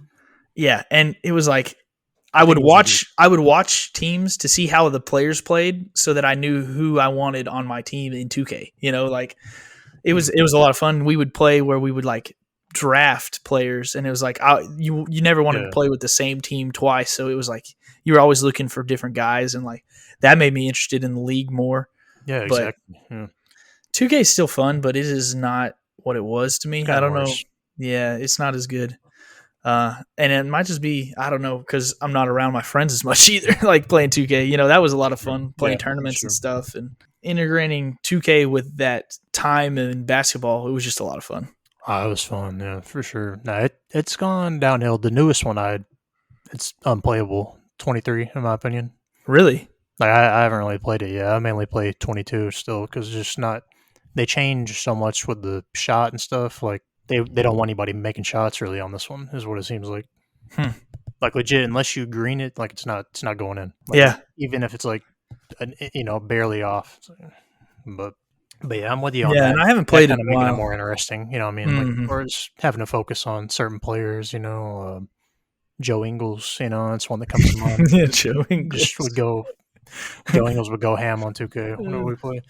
Yeah, and it was like I would watch teams to see how the players played so that I knew who I wanted on my team in 2K. You know, like it was a lot of fun. We would play where we would like draft players, and it was like you never wanted to play with the same team twice. So it was like you were always looking for different guys, and like that made me interested in the league more. Yeah, exactly. But 2K is still fun, but it is not what it was to me. I don't know. Yeah, it's not as good. And it might just be, I don't know, because I'm not around my friends as much either. Like playing 2K, that was a lot of fun playing tournaments and stuff, and integrating 2K with that time in basketball. It was just a lot of fun. It was fun, yeah, for sure. No, it's gone downhill. The newest one it's unplayable. 23, in my opinion. Really? Like I haven't really played it yet. I mainly play 22 still because it's just not. They change so much with the shot and stuff. Like they don't want anybody making shots really on this one. Is what it seems like. Like legit, unless you green it, like it's not going in. Like, yeah. Even if it's like, barely off. But yeah, I'm with you on that. Yeah, and I haven't played it in a while. Making it more interesting. You know what I mean? Like, or just having to focus on certain players. Joe Ingles. That's one that comes to mind. Yeah, Joe Ingles. Joe Ingles would go ham on 2K whenever we play.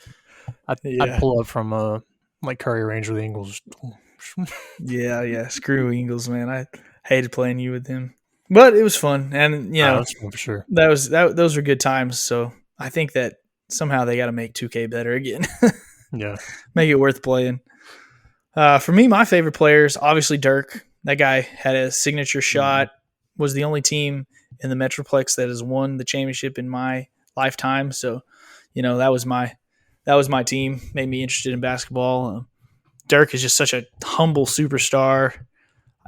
I'd pull up from like Curry Range with Ingles. yeah. Screw Ingles, man. I hated playing you with him, but it was fun, and that's fun for sure. Those were good times. So I think that somehow they got to make 2K better again. Yeah, make it worth playing. For me, my favorite players, obviously Dirk. That guy had a signature shot. Was the only team in the Metroplex that has won the championship in my lifetime. So, that was my team. Made me interested in basketball. Dirk is just such a humble superstar.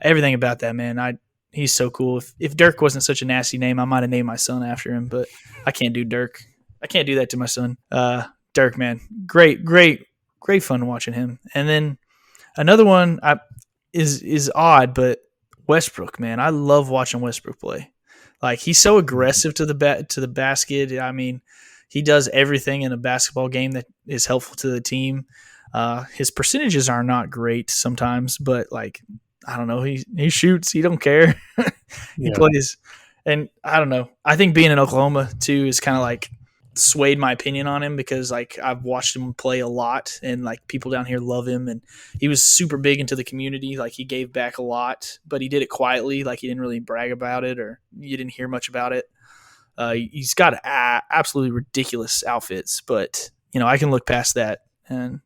Everything about that man, he's so cool. If Dirk wasn't such a nasty name, I might have named my son after him. But I can't do Dirk. I can't do that to my son. Dirk, man, great fun watching him. And then another one is odd, but Westbrook, man, I love watching Westbrook play. Like he's so aggressive to the basket. I mean, he does everything in a basketball game that is helpful to the team. His percentages are not great sometimes, but like I don't know, he shoots. He don't care. He plays, and I don't know. I think being in Oklahoma too is kind of like swayed my opinion on him because like I've watched him play a lot and like people down here love him, and he was super big into the community. Like he gave back a lot, but he did it quietly. Like he didn't really brag about it, or you didn't hear much about it. He's got absolutely ridiculous outfits, but I can look past that, and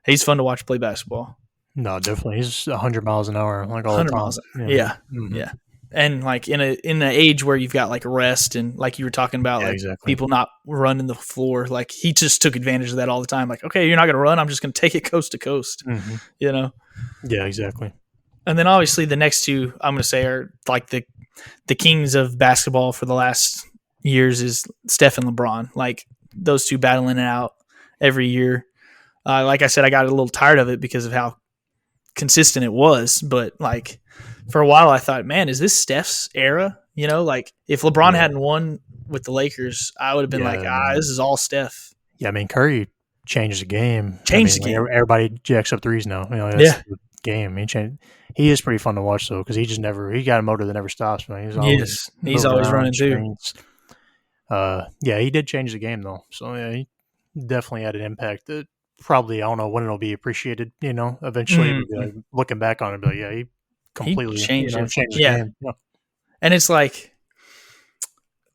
he's fun to watch play basketball. No, definitely, he's 100 miles an hour, like all the time. Yeah. And like in an age where you've got like rest and like you were talking about, people not running the floor, like he just took advantage of that all the time. Like, okay, you're not going to run. I'm just going to take it coast to coast, Yeah, exactly. And then obviously the next two I'm going to say are like the kings of basketball for the last years is Steph and LeBron. Like those two battling it out every year. Like I said, I got a little tired of it because of how consistent it was, but like for a while I thought, man, is this Steph's era? Like if LeBron hadn't won with the Lakers, I would have been this is all Steph. Yeah, I mean Curry changed the game. The game. Everybody jacks up threes now. That's the game. He is pretty fun to watch though because he got a motor that never stops. Man, he's always running too. He did change the game though. So he definitely had an impact that probably, I don't know when it'll be appreciated, eventually. Looking back on it, but he completely changed the game. Yeah. And it's like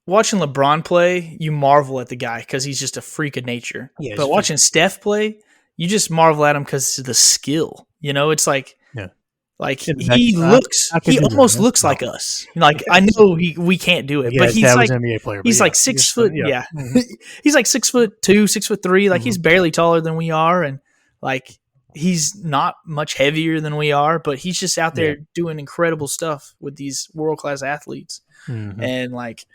watching LeBron play, you marvel at the guy because he's just a freak of nature. Yeah, but watching Steph play, you just marvel at him because of the skill. It's like, he almost looks like us. Like I know we can't do it, but he's like an NBA player, he's like 6 foot. Yeah, he's like 6'2", 6'3". Like he's barely taller than we are, and like he's not much heavier than we are, but he's just out there doing incredible stuff with these world class athletes. And like,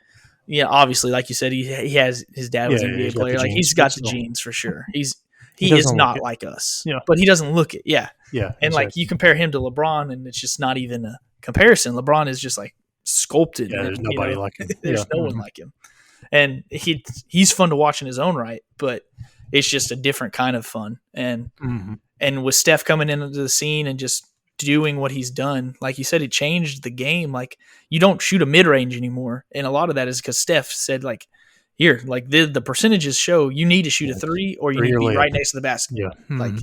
obviously, like you said, he has his dad was an NBA player. Like he's got the genes for sure. He is not like us, but he doesn't look it. Yeah. And exactly. Like you compare him to LeBron and it's just not even a comparison. LeBron is just like sculpted. Yeah, there's nobody like him. There's no one like him. And he's fun to watch in his own right, but it's just a different kind of fun. And with Steph coming into the scene and just doing what he's done, like you said, it changed the game. Like you don't shoot a mid-range anymore. And a lot of that is because Steph said like, here, like the percentages show you need to shoot a three or you need to be right next to the basket. Yeah. Like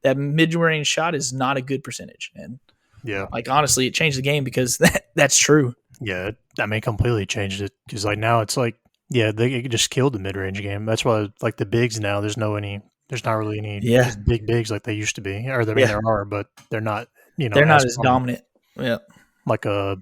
that mid-range shot is not a good percentage. And like honestly, it changed the game because that's true. Yeah, I mean, completely changed it because like now it's like they just killed the mid-range game. That's why like the bigs now there's not really any big bigs like they used to be. Or there are, but they're not. They're not as dominant. Yeah. like a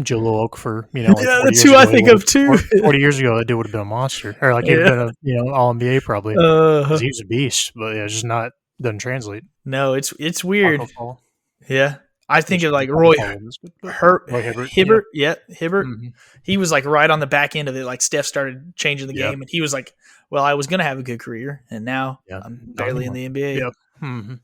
Jalil Okafor, like Yeah, 40 that's years who ago. I think of too. 40 years ago, that dude would have been a monster, or like he'd have Yeah. been a All NBA probably because Uh, he was a beast. But yeah, it's just not doesn't translate. no, it's weird. Marco Fall, Yeah. I think which of like Marco Roy Fall was good, but Hibbert, yeah, Hibbert. Yeah, Hibbert. mm-hmm. He was like right on the back end of it. Like Steph started changing the Yeah, game, and he was like, "Well, I was gonna have a good career, and now yeah, I'm not barely in anymore. the NBA." Yeah. Mm-hmm.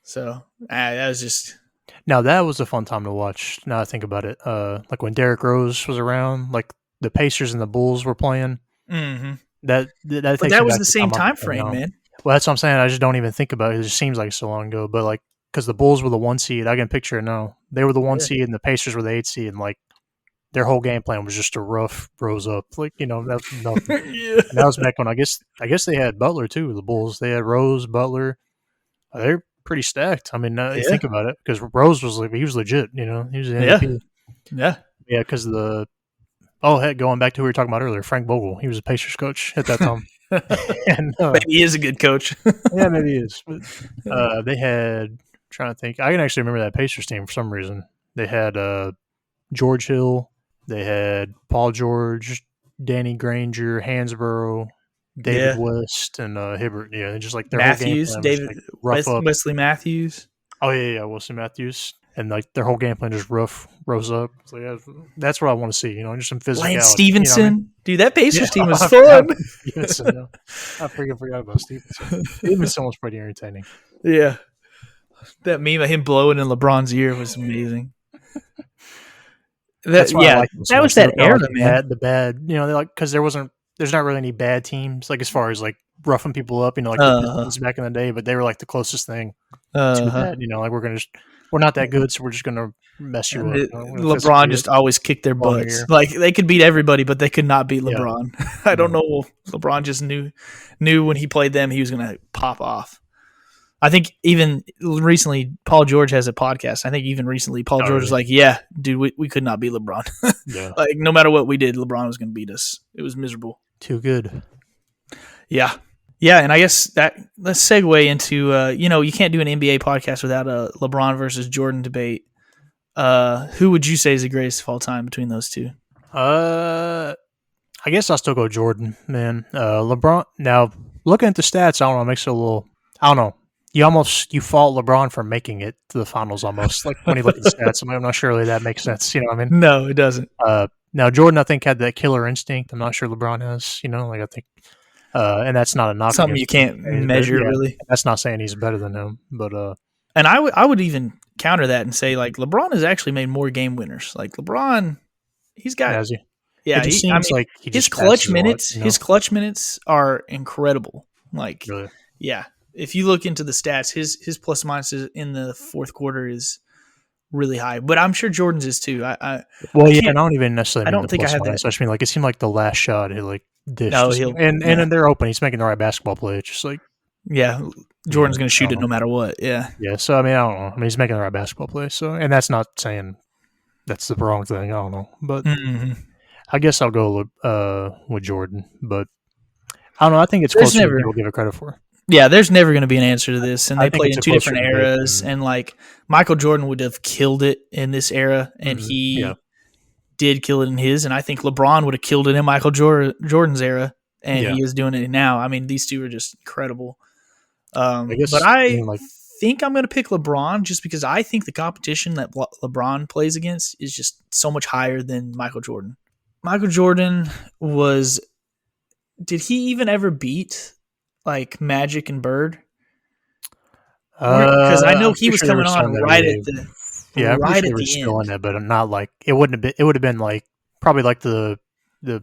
So that was just Now that was a fun time to watch. Now I think about it, like when Derrick Rose was around, like the Pacers and the Bulls were playing. mm-hmm. That But takes that me was back the to the same time I time was frame, young. man. Well, that's what I'm saying. I just don't even think about it. It just seems like so long ago. But like, because the Bulls were the 1 seed, I can picture it now. They were the 1 seed, and the Pacers were the 8 seed, and like their whole game plan was just to rough Rose up. Like that's nothing. Yeah. And that was back when I guess they had Butler too. The Bulls, they had Rose, Butler. They're pretty stacked. I mean, now you Yeah. think about it, because Rose was like he was legit. He was the Yeah. MVP. Yeah. Yeah, because heck, going back to what we were talking about earlier, Frank Vogel, he was a Pacers coach at that time, and Maybe he is a good coach. yeah, maybe he is. But, they had trying to think. I can actually remember that Pacers team for some reason. They had George Hill, they had Paul George, Danny Granger, Hansborough, David Yeah. West, and Hibbert. Yeah, and just like their whole game Matthews, plan was just, David like rough up. Wesley Matthews. Oh yeah, Wilson Matthews, and like their whole game plan just rose up. So yeah, that's what I want to see. Just some physicality. Lance You know what I Stevenson. mean? Dude, that Pacers team was I fun. Stevenson, yeah. I forgot about Stevenson. Stevenson was pretty entertaining. Yeah. That meme of him blowing in LeBron's ear was amazing. That's why I like them so that much. was that They're era, like man. the bad, they're like, because there's not really any bad teams, like as far as like roughing people up, like the Pistons back in the day, but they were like the closest thing to that. Like we're not that good, so we're just gonna mess you up. LeBron just always kicked their butts. Like they could beat everybody, but they could not beat LeBron. Yeah. I don't know. LeBron just knew when he played them, he was gonna pop off. I think even recently, Paul George has a podcast. I think even recently, Paul George was like, "Yeah, dude, we could not beat LeBron. Yeah. Like no matter what we did, LeBron was going to beat us. It was miserable. Too good." Yeah, and I guess let's segue into you can't do an NBA podcast without a LeBron versus Jordan debate. Who would you say is the greatest of all time between those two? I guess I'll still go Jordan, man. LeBron. Now looking at the stats, I don't know, it makes it a little. I don't know. You fault LeBron for making it to the finals almost. Like when you look at the stats, I'm not sure really that makes sense. You know what I mean? No, it doesn't. Now Jordan, I think, had that killer instinct. I'm not sure LeBron has. Like I think, and that's not a knock. Something you can't measure really. That's not saying he's better than him, but and I would even counter that and say like LeBron has actually made more game winners. Like LeBron, he's got. Has he? Yeah, it just seems like his clutch minutes. His clutch minutes are incredible. Like, really? Yeah. If you look into the stats, his plus minus in the fourth quarter is really high. But I'm sure Jordan's is too. I don't even necessarily. I don't think I have that. I just mean like it seemed like the last shot he like dished. No, and they're open. He's making the right basketball play. It's just like Jordan's going to shoot it no matter what. Yeah. Yeah. So I mean, I don't know. I mean, he's making the right basketball play. So, and that's not saying that's the wrong thing. I don't know, but I guess I'll go with Jordan. But I don't know. I think it's closer than people give it credit for. Yeah, there's never going to be an answer to this, and they played in two different eras. And like Michael Jordan would have killed it in this era, and he did kill it in his. And I think LeBron would have killed it in Michael Jordan's era, and he is doing it now. I mean, these two are just incredible. But I think I'm going to pick LeBron just because I think the competition that LeBron plays against is just so much higher than Michael Jordan. Michael Jordan did he even ever beat like Magic and Bird? Because I know he was coming on right at the right at the end. On that, but not like it wouldn't have been. It would have been like probably like the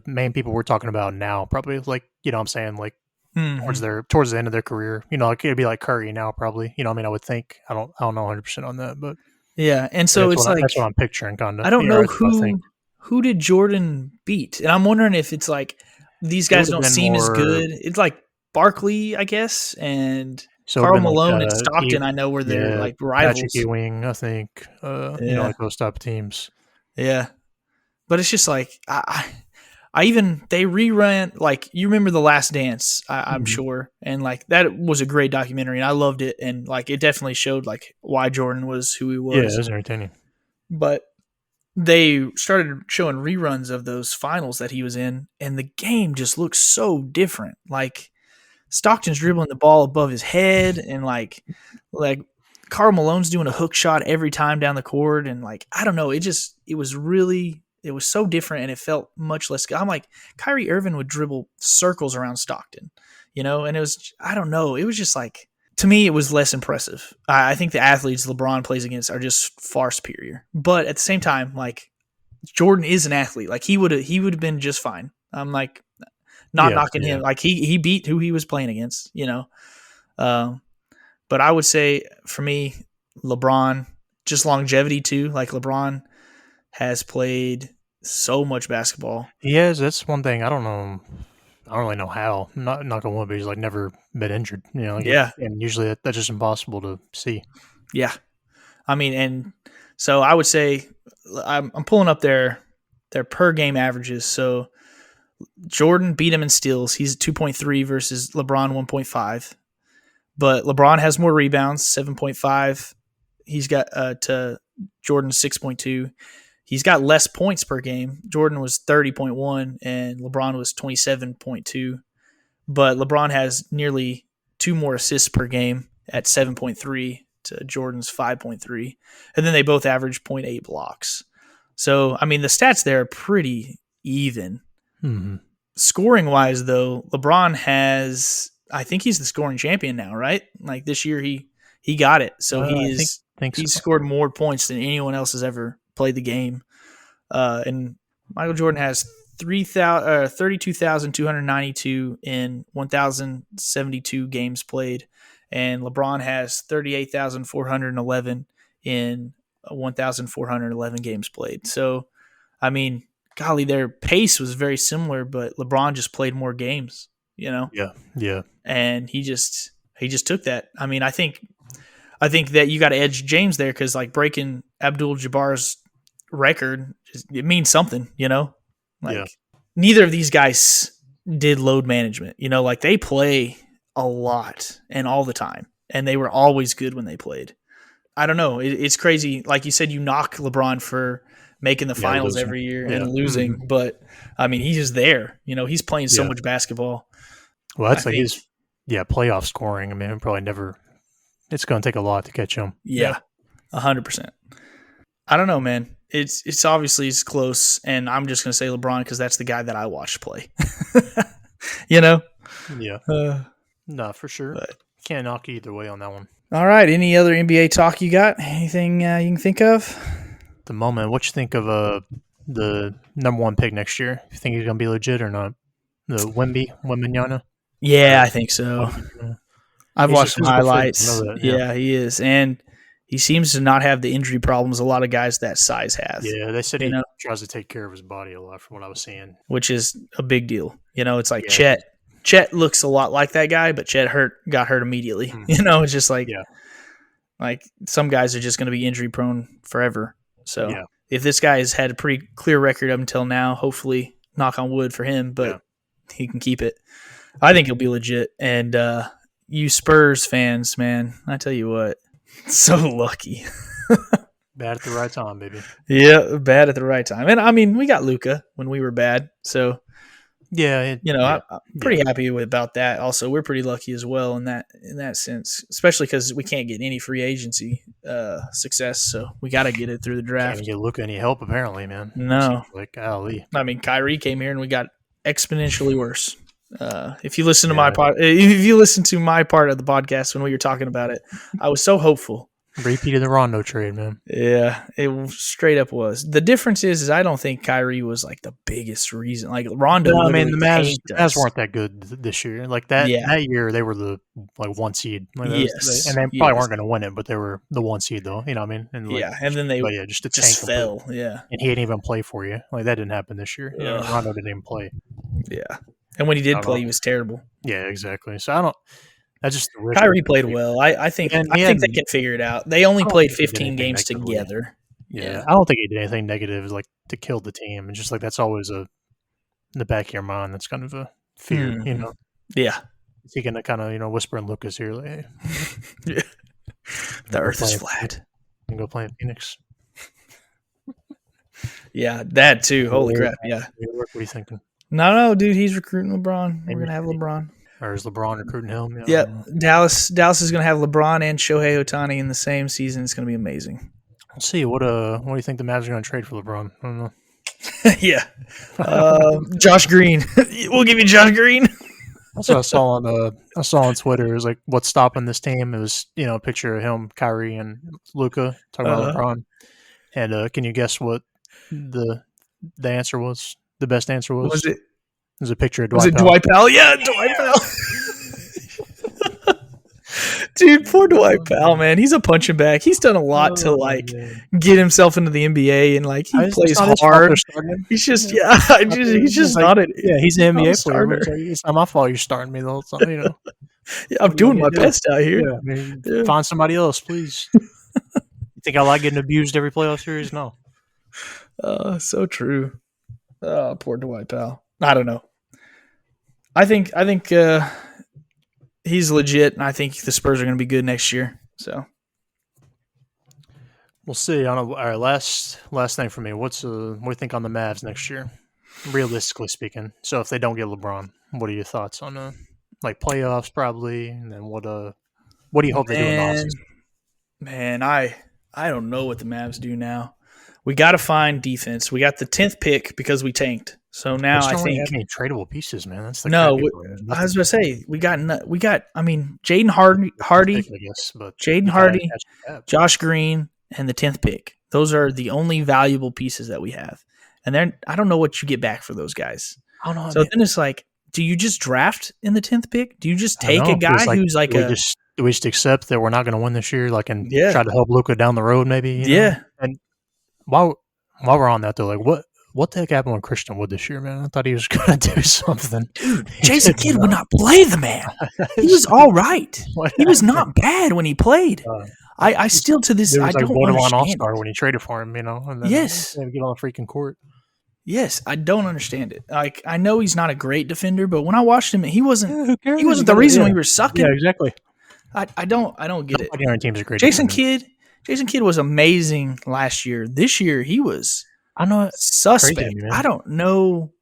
main people we're talking about now. Probably like what I'm saying, like towards the end of their career. Like it'd be like Curry now, probably. I mean, I would think. I don't know 100% on that, but yeah. And so it's like that's what I'm picturing, kind of. I don't know who did Jordan beat, and I'm wondering if it's like these guys don't seem as good. It's like Barkley, I guess, and Karl Malone and Stockton. I know were their like rivals. Patrick Ewing, I think. Like those type of teams. Yeah, but it's just like they reran like you remember The Last Dance, I'm sure, and like that was a great documentary, and I loved it, and like it definitely showed like why Jordan was who he was. Yeah, it was entertaining. But they started showing reruns of those finals that he was in, and the game just looks so different. Like Stockton's dribbling the ball above his head, and like Karl Malone's doing a hook shot every time down the court, and like I don't know, it was so different, and it felt much less. I'm like Kyrie Irving would dribble circles around Stockton, and it was I don't know, it was just like to me it was less impressive. I think the athletes LeBron plays against are just far superior, but at the same time, like Jordan is an athlete, like he would have been just fine. I'm like not knocking him, like he beat who he was playing against, but I would say for me, LeBron, just longevity too. Like LeBron has played so much basketball. He has. That's one thing. I don't know. I don't really know how. Not gonna wood, but he's like never been injured. And usually that's just impossible to see. Yeah, I mean, and so I would say I'm pulling up their per game averages. So Jordan beat him in steals. He's 2.3 versus LeBron 1.5. But LeBron has more rebounds, 7.5. He's got to Jordan 6.2. He's got less points per game. Jordan was 30.1 and LeBron was 27.2. But LeBron has nearly 2 more assists per game at 7.3 to Jordan's 5.3. And then they both average 0.8 blocks. So, I mean, the stats there are pretty even. Mm-hmm. Scoring-wise, though, LeBron has – I think he's the scoring champion now, right? Like this year he got it. So he's scored more points than anyone else has ever played the game. And Michael Jordan has 32,292 in 1,072 games played. And LeBron has 38,411 in 1,411 games played. So, I mean, golly, their pace was very similar, but LeBron just played more games. Yeah. And he just took that. I mean, I think that you got to edge James there because like breaking Abdul-Jabbar's record, it means something, neither of these guys did load management, like they play a lot and all the time, and they were always good when they played. I don't know. It's crazy. Like you said, you knock LeBron for making the finals every year and losing, but I mean, he's just there. He's playing so much basketball. Well, that's his playoff scoring. I mean, probably never. It's going to take a lot to catch him. Yeah, 100%. I don't know, man. It's obviously close, and I'm just going to say LeBron because that's the guy that I watched play. Yeah. No, for sure. But, can't knock either way on that one. All right. Any other NBA talk you got? Anything you can think of? At the moment, what you think of the number 1 pick next year? You think he's going to be legit or not? The Wembanyama? Yeah, I think so. I've watched some highlights. Yeah, he is. And he seems to not have the injury problems a lot of guys that size have. Yeah, they said he tries to take care of his body a lot from what I was seeing. Which is a big deal. It's like Chet. Chet looks a lot like that guy, but Chet got hurt immediately. Mm-hmm. It's just like like some guys are just going to be injury prone forever. So if this guy has had a pretty clear record up until now, hopefully, knock on wood for him, but he can keep it. I think he'll be legit. And you Spurs fans, man, I tell you what, so lucky. Bad at the right time, baby. Yeah, bad at the right time. And I mean, we got Luka when we were bad, so I'm pretty happy about that. Also, we're pretty lucky as well in that sense, especially because we can't get any free agency success, so we got to get it through the draft. Can't get Luka any help, apparently, man. No, like golly. I mean, Kyrie came here and we got exponentially worse. If you listen to my part, if you listen to my part of the podcast when we were talking about it, I was so hopeful. Repeated the Rondo trade, man. Yeah, it straight up was. The difference is I don't think Kyrie was like the biggest reason. Like Rondo, no, I mean the Mavs weren't that good this year. Like that year, they were the 1 seed. Like and they probably weren't going to win it, but they were the 1 seed though. You know what I mean? And and then they just fell. Yeah, and he didn't even play for you. Like that didn't happen this year. Rondo didn't even play. Yeah, and when he did play, he was terrible. Yeah, exactly. So I don't. That's just Kyrie played well. I think they can figure it out. They only played 15 games together. Yeah, I don't think he did anything negative like to kill the team. And just like that's always in the back of your mind. That's kind of a fear, Yeah, he can kind of whisper in Lucas here, like, hey, the Earth is flat. And go play in Phoenix. Yeah, that too. Holy crap! Yeah. What are you thinking? No, dude, he's recruiting LeBron. We're gonna have LeBron. Or is LeBron recruiting him? Yeah, Dallas is gonna have LeBron and Shohei Ohtani in the same season. It's gonna be amazing. Let's see what do you think the Mavs are gonna trade for LeBron? I don't know. Yeah, Josh Green. We'll give you Josh Green. That's what I saw on Twitter. It was like, what's stopping this team? It was a picture of him, Kyrie, and Luka talking about LeBron. And can you guess what the answer was? The best answer was? Was it? It was a picture of Dwight Powell. Was it Dwight Powell? Yeah, Dwight Powell. Dude, poor Dwight Powell, man. He's a punching bag. He's done a lot to get himself into the NBA, and he plays hard. He's just he's just not it. Yeah, he's an NBA player. It's not my fault you're starting me the whole time. Yeah, I'm doing my best out here. Yeah. Find somebody else, please. You think I like getting abused every playoff series? No. So true. Oh, poor Dwight Powell. I don't know. I think he's legit, and I think the Spurs are going to be good next year. So we'll see. All right, last thing for me. What do you think on the Mavs next year, realistically speaking? So if they don't get LeBron, what are your thoughts on playoffs probably? And then what do you hope they do in the offseason? Man, I don't know what the Mavs do now. We got to find defense. We got the 10th pick because we tanked. So now I think have any tradable pieces, man. That's I was gonna say we got. I mean, Jaden Hardy, Jaden Hardy, Josh Green, and the 10th pick. Those are the only valuable pieces that we have, and I don't know what you get back for those guys. I don't know. So then it's like, do you just draft in the 10th pick? Do you just take a guy who's do we just accept that we're not going to win this year, and try to help Luka down the road, maybe? Yeah. And while we're on that though, what the heck happened with Christian Wood this year, man? I thought he was going to do something. Dude, Jason Kidd would not play the man. He was all right. He was not bad when he played. I still to this I don't understand. All-star when he traded for him, and then yes, get on the freaking court. Yes, I don't understand it. I know he's not a great defender, but when I watched him, he wasn't. He wasn't the reason we were sucking. Yeah, exactly. I don't get it. Our team's a great Jason Kidd was amazing last year. This year he was. I know suspect. I don't know.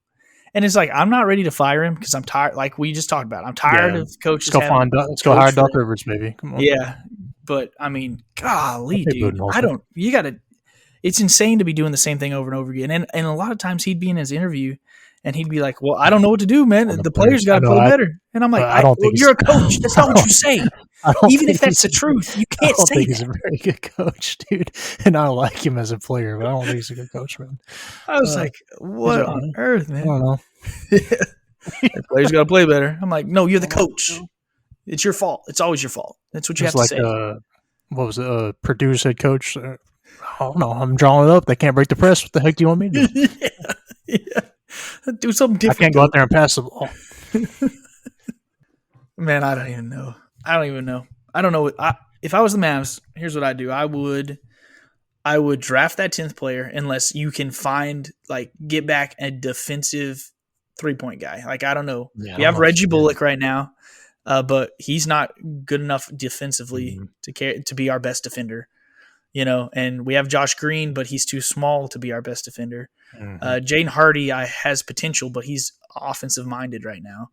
And it's I'm not ready to fire him because I'm tired. Like we just talked about, I'm tired of coaches. Let's go hire Doc Rivers, baby. Come on. Yeah. But I mean, golly, dude. You got to, it's insane to be doing the same thing over and over again. And a lot of times he'd be in his interview and he'd be like, well, I don't know what to do, man. The players got to play better. And I'm like, you're a coach. That's not what you say. Even if that's the truth, you can't say that. He's a very good coach, dude. And I like him as a player, but I don't think he's a good coach, man. I was like, what on earth, man? I don't know. The players got to play better. I'm like, no, you're the coach. It's your fault. It's always your fault. That's what you have to say. What was it? Purdue's head coach. Oh, no, I'm drawing it up. They can't break the press. What the heck do you want me to do? Yeah. Do something different. I can't go out there and pass the ball. Man, I don't even know. I don't know. If I was the Mavs, here's what I'd do. I would draft that 10th player unless you can find, get back a defensive 3-point guy. I don't know. Yeah, we have Reggie Bullock right now, but he's not good enough defensively to be our best defender. And we have Josh Green, but he's too small to be our best defender. Jaden Hardy has potential, but he's offensive minded right now.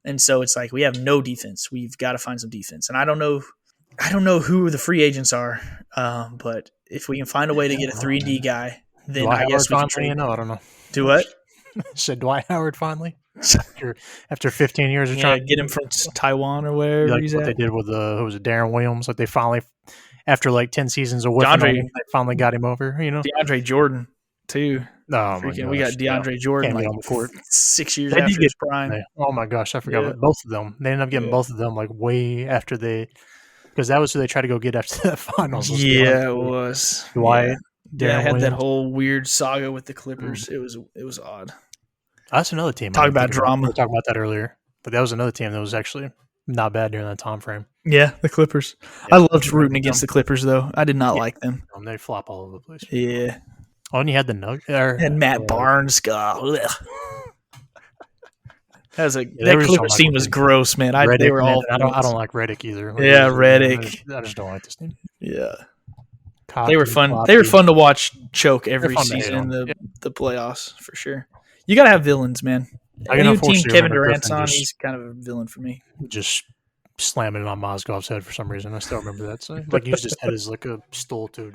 And so it's we have no defense. We've got to find some defense. And I don't know who the free agents are, but if we can find a way to get a 3D guy, then Dwight I guess we can trade. I don't know. Do what? Said Dwight Howard finally after 15 years of trying to get him from Taiwan or wherever he's what at. They did with who was it, Darren Williams? They finally, after 10 seasons of whipping him, they finally got him over. DeAndre Jordan too. Oh we got DeAndre Jordan on the court 6 years after his prime. Oh my gosh, I forgot both of them. They ended up getting both of them way after because that was who they tried to go get after that finals. Yeah, it was. Dwight. Yeah, I had that whole weird saga with the Clippers. It was odd. That's another team. Talk about drama. We were talking about that earlier, but that was another team that was actually not bad during that time frame. Yeah, the Clippers. Yeah, I loved rooting against the Clippers, though. I did not like them. They flop all over the place. Yeah. Oh, and you had the Nuggets. And Matt Barnes. That Clippers team was gross, man. They were all. I don't like Redick either. Yeah, Redick. I just don't like this team. Yeah. They were fun. Floppy. They were fun to watch choke every season in the playoffs for sure. You got to have villains, man. Any team Kevin Durant's on, he's kind of a villain for me. Just slamming it on Mozgov's head for some reason. I still remember that. So, like, used his head as like a stool too.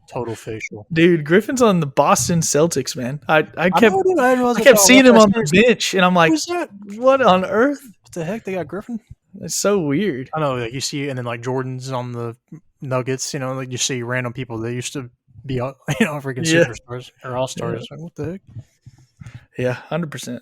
Total facial. Dude, Griffin's on the Boston Celtics, man. I kept seeing him on the bench, and I'm like, what on earth? What the heck? They got Griffin? It's so weird. I know, like, you see, and then like Jordan's on the Nuggets, you know, like you see random people that used to be, freaking superstars or all-stars. Like, what the heck? Yeah, 100%.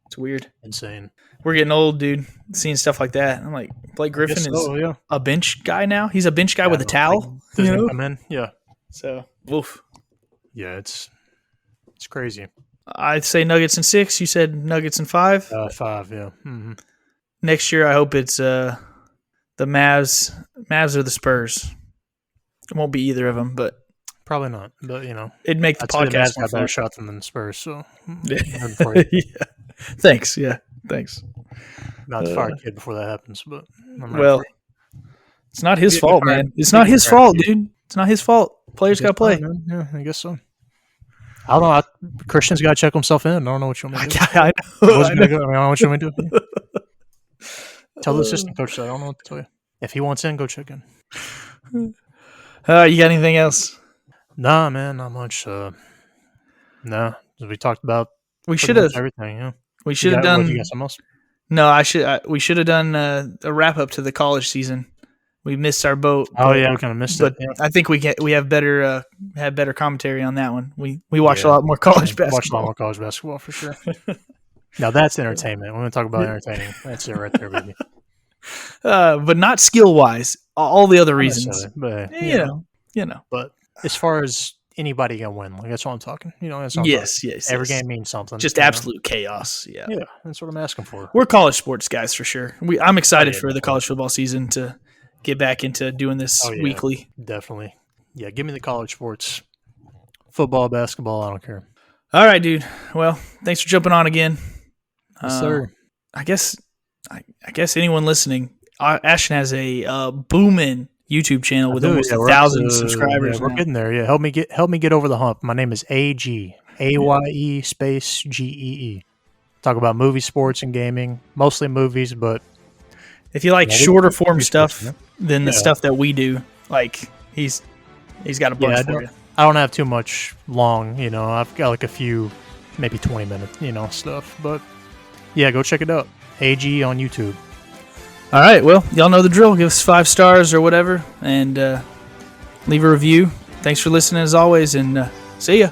It's weird. Insane. We're getting old, dude, seeing stuff like that. I'm like, Blake Griffin is a bench guy now. He's a bench guy with a towel. Doesn't come in? Yeah. So, woof. Yeah, it's crazy. I'd say Nuggets in 6. You said Nuggets in 5? 5, yeah. Mm-hmm. Next year, I hope it's the Mavs or the Spurs. It won't be either of them, but probably not. But it'd make the podcast got better shot than the Spurs. So yeah. Thanks. Yeah, thanks. Not to fire a kid before that happens, but it's not his fault, man. It's not his fault, dude. It's not his fault. Players got to play. Yeah, I guess so. I don't know. Christian's got to check himself in. I don't know what you want me to do. I don't know what you want me to do. Tell the assistant coach that. I don't know what to tell you. If he wants in, go check in. You got anything else? Nah, man, not much. Nah, we talked about. We should have everything. Yeah, we should have done. You got something else? No, we should have done a wrap up to the college season. We missed our boat. Oh yeah, we kind of missed it. But I think we have better had better commentary on that one. We watched a lot more college basketball. Watched a lot more college basketball for sure. Now that's entertainment. When we talk about entertaining, that's it right there, baby. But not skill wise. All the other reasons. But you know. But as far as anybody can win, like that's what I'm talking. That's what yes. Every game means something. Just absolute chaos. Yeah. Yeah, that's what I'm asking for. We're college sports guys for sure. I'm excited for the college football season to get back into doing this weekly. Definitely. Yeah, give me the college sports. Football, basketball, I don't care. All right, dude. Well, thanks for jumping on again. Yes, sir. I guess anyone listening, Ashton has a booming YouTube channel with almost 1,000 subscribers. We're getting there. Yeah, help me get over the hump. My name is AG, AYE space GEE. Talk about movies, sports, and gaming. Mostly movies, but if you like shorter form stuff than the stuff that we do, like he's got a bunch for you. I don't have too much long. I've got like a few, maybe 20-minute, stuff. But yeah, go check it out. AG on YouTube. All right, well, y'all know the drill. Give us 5 stars or whatever, and leave a review. Thanks for listening as always, and see ya.